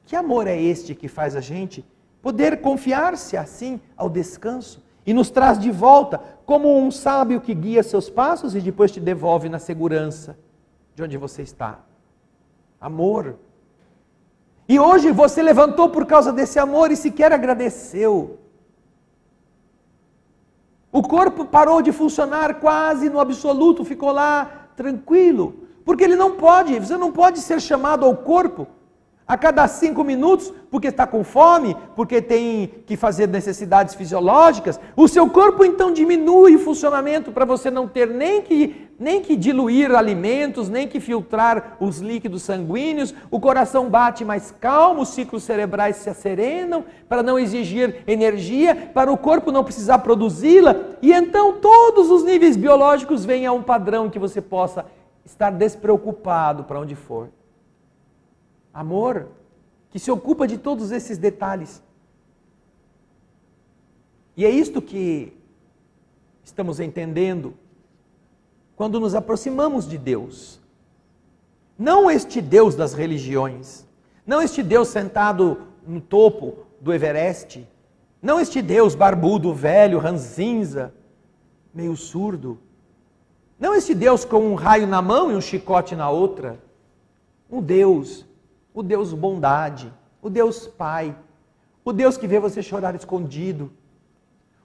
Que amor é este que faz a gente poder confiar-se assim ao descanso e nos traz de volta, como um sábio que guia seus passos e depois te devolve na segurança de onde você está? Amor. E hoje você levantou por causa desse amor e sequer agradeceu. O corpo parou de funcionar quase no absoluto, ficou lá tranquilo, porque você não pode ser chamado ao corpo a cada 5 minutos, porque está com fome, porque tem que fazer necessidades fisiológicas. O seu corpo então diminui o funcionamento para você não ter nem que diluir alimentos, nem que filtrar os líquidos sanguíneos. O coração bate mais calmo, os ciclos cerebrais se asserenam para não exigir energia, para o corpo não precisar produzi-la. E então todos os níveis biológicos vêm a um padrão que você possa estar despreocupado para onde for. Amor que se ocupa de todos esses detalhes. E é isto que estamos entendendo quando nos aproximamos de Deus. Não este Deus das religiões, não este Deus sentado no topo do Everest, não este Deus barbudo, velho, ranzinza, meio surdo, não este Deus com um raio na mão e um chicote na outra. O Deus bondade, o Deus Pai, o Deus que vê você chorar escondido,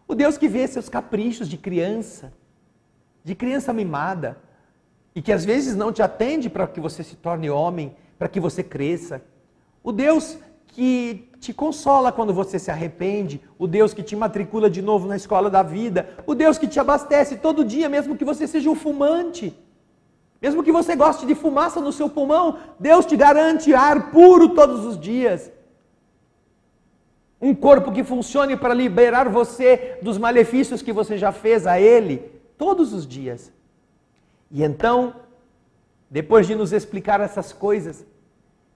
o Deus que vê seus caprichos de criança mimada, e que às vezes não te atende para que você se torne homem, para que você cresça. O Deus que te consola quando você se arrepende, o Deus que te matricula de novo na escola da vida, o Deus que te abastece todo dia, mesmo que você seja um fumante, mesmo que você goste de fumaça no seu pulmão, Deus te garante ar puro todos os dias. Um corpo que funcione para liberar você dos malefícios que você já fez a Ele, todos os dias. E então, depois de nos explicar essas coisas,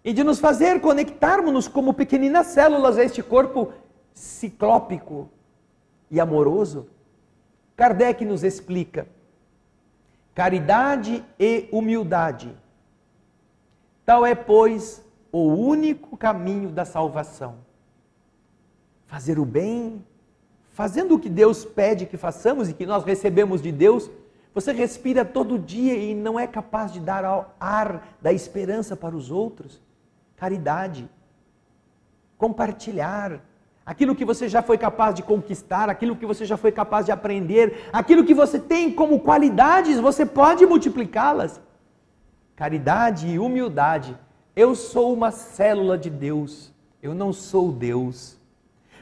e de nos fazer conectarmos-nos como pequeninas células a este corpo ciclópico e amoroso, Kardec nos explica: caridade e humildade. Tal é, pois, o único caminho da salvação. Fazer o bem, fazendo o que Deus pede que façamos e que nós recebemos de Deus, você respira todo dia e não é capaz de dar ar da esperança para os outros. Caridade, compartilhar aquilo que você já foi capaz de conquistar, aquilo que você já foi capaz de aprender, aquilo que você tem como qualidades, você pode multiplicá-las. Caridade e humildade. Eu sou uma célula de Deus, eu não sou Deus.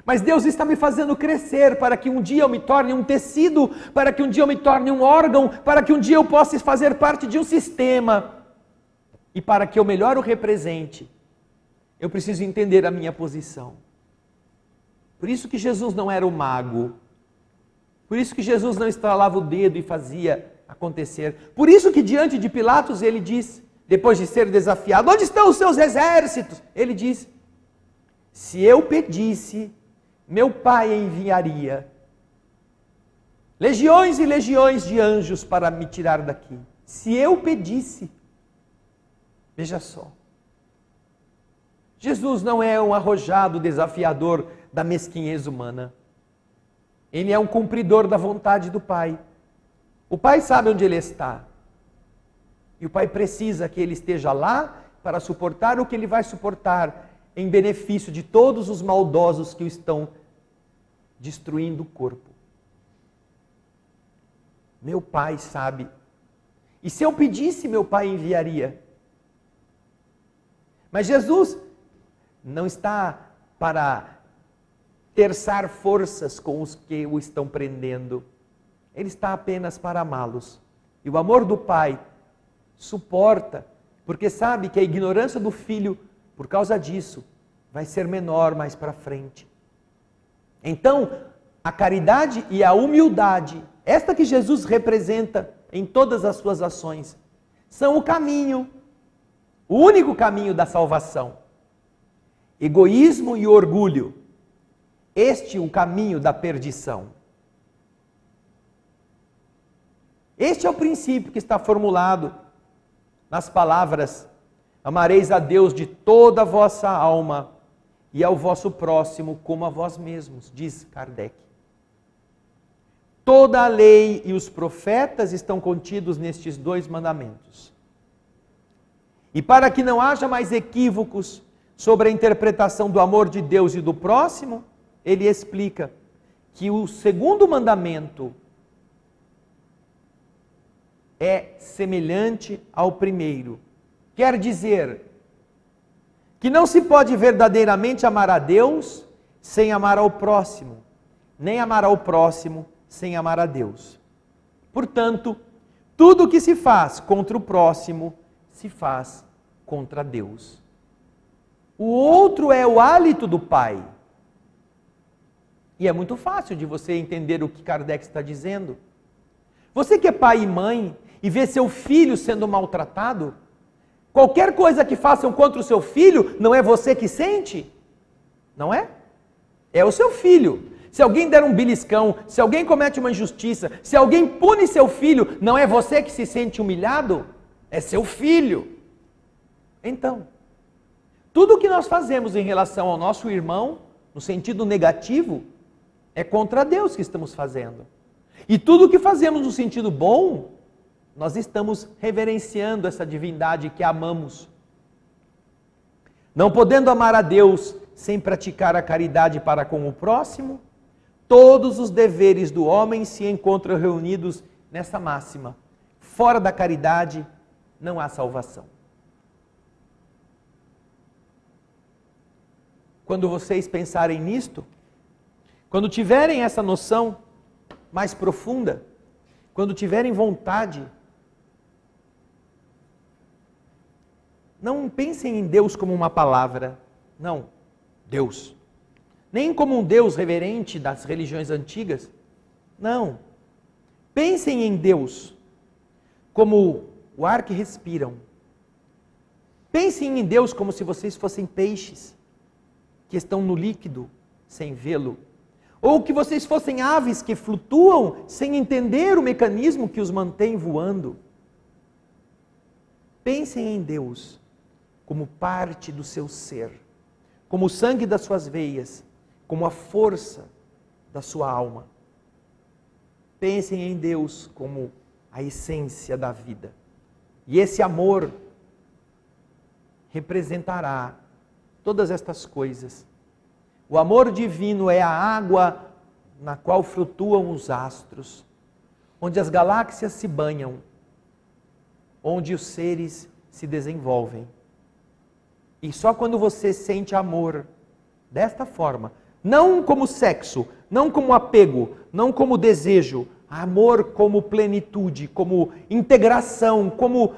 Mas Deus está me fazendo crescer para que um dia eu me torne um tecido, para que um dia eu me torne um órgão, para que um dia eu possa fazer parte de um sistema. E para que eu melhor o represente, eu preciso entender a minha posição. Por isso que Jesus não era o mago. Por isso que Jesus não estralava o dedo e fazia acontecer. Por isso que diante de Pilatos ele diz, depois de ser desafiado: onde estão os seus exércitos? Ele diz: se eu pedisse, meu Pai enviaria legiões e legiões de anjos para me tirar daqui. Se eu pedisse. Veja só. Jesus não é um arrojado desafiador da mesquinhez humana. Ele é um cumpridor da vontade do Pai. O Pai sabe onde Ele está. E o Pai precisa que Ele esteja lá para suportar o que Ele vai suportar em benefício de todos os maldosos que o estão destruindo o corpo. Meu Pai sabe. E se eu pedisse, meu Pai enviaria. Mas Jesus não está para terçar forças com os que o estão prendendo. Ele está apenas para amá-los. E o amor do Pai suporta, porque sabe que a ignorância do Filho, por causa disso, vai ser menor mais para frente. Então, a caridade e a humildade, esta que Jesus representa em todas as suas ações, são o caminho, o único caminho da salvação. Egoísmo e orgulho, este é o caminho da perdição. Este é o princípio que está formulado nas palavras: amareis a Deus de toda a vossa alma e ao vosso próximo como a vós mesmos, diz Kardec. Toda a lei e os profetas estão contidos nestes dois mandamentos. E para que não haja mais equívocos sobre a interpretação do amor de Deus e do próximo, ele explica que o segundo mandamento é semelhante ao primeiro. Quer dizer que não se pode verdadeiramente amar a Deus sem amar ao próximo, nem amar ao próximo sem amar a Deus. Portanto, tudo o que se faz contra o próximo se faz contra Deus. O outro é o hálito do Pai. E é muito fácil de você entender o que Kardec está dizendo. Você que é pai e mãe e vê seu filho sendo maltratado, qualquer coisa que façam contra o seu filho, não é você que sente? Não é? É o seu filho. Se alguém der um beliscão, se alguém comete uma injustiça, se alguém pune seu filho, não é você que se sente humilhado? É seu filho. Então, tudo o que nós fazemos em relação ao nosso irmão, no sentido negativo, é contra Deus que estamos fazendo. E tudo o que fazemos no sentido bom, nós estamos reverenciando essa divindade que amamos. Não podendo amar a Deus sem praticar a caridade para com o próximo, todos os deveres do homem se encontram reunidos nessa máxima: fora da caridade não há salvação. Quando vocês pensarem nisto, quando tiverem essa noção mais profunda, quando tiverem vontade, não pensem em Deus como uma palavra, não, Deus. Nem como um Deus reverente das religiões antigas, não. Pensem em Deus como o ar que respiram. Pensem em Deus como se vocês fossem peixes que estão no líquido sem vê-lo. Ou que vocês fossem aves que flutuam sem entender o mecanismo que os mantém voando. Pensem em Deus como parte do seu ser, como o sangue das suas veias, como a força da sua alma. Pensem em Deus como a essência da vida. E esse amor representará todas estas coisas. O amor divino é a água na qual flutuam os astros, onde as galáxias se banham, onde os seres se desenvolvem. E só quando você sente amor desta forma, não como sexo, não como apego, não como desejo, amor como plenitude, como integração, como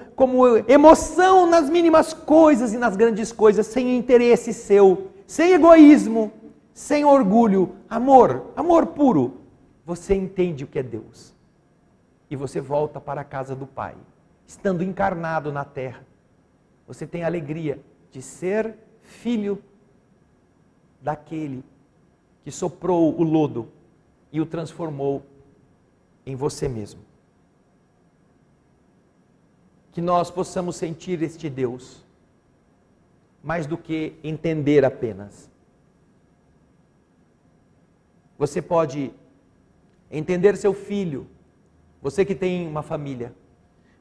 emoção nas mínimas coisas e nas grandes coisas, sem interesse seu, sem egoísmo, sem orgulho, amor puro. Você entende o que é Deus. E você volta para a casa do Pai, estando encarnado na terra. Você tem a alegria de ser filho daquele que soprou o lodo e o transformou em você mesmo. Que nós possamos sentir este Deus, mais do que entender apenas. Você pode entender seu filho, você que tem uma família.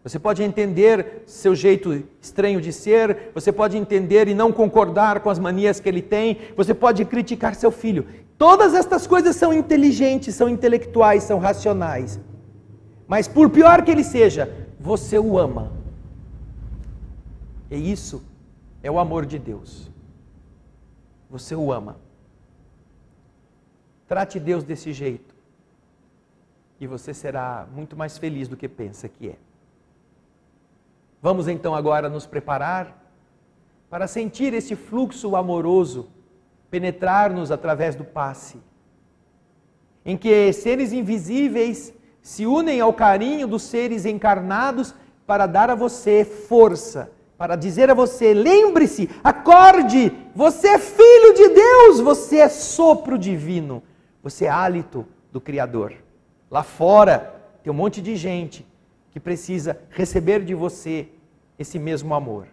Você pode entender seu jeito estranho de ser, você pode entender e não concordar com as manias que ele tem, você pode criticar seu filho. Todas estas coisas são inteligentes, são intelectuais, são racionais. Mas por pior que ele seja, você o ama. E isso é o amor de Deus. Você o ama. Trate Deus desse jeito. E você será muito mais feliz do que pensa que é. Vamos então agora nos preparar para sentir esse fluxo amoroso penetrar-nos através do passe, em que seres invisíveis se unem ao carinho dos seres encarnados para dar a você força, para dizer a você, lembre-se, acorde, você é filho de Deus, você é sopro divino, você é hálito do Criador. Lá fora tem um monte de gente que precisa receber de você esse mesmo amor.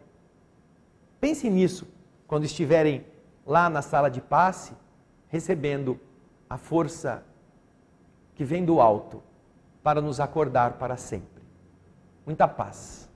Pense nisso quando estiverem lá na sala de passe, recebendo a força que vem do alto para nos acordar para sempre. Muita paz.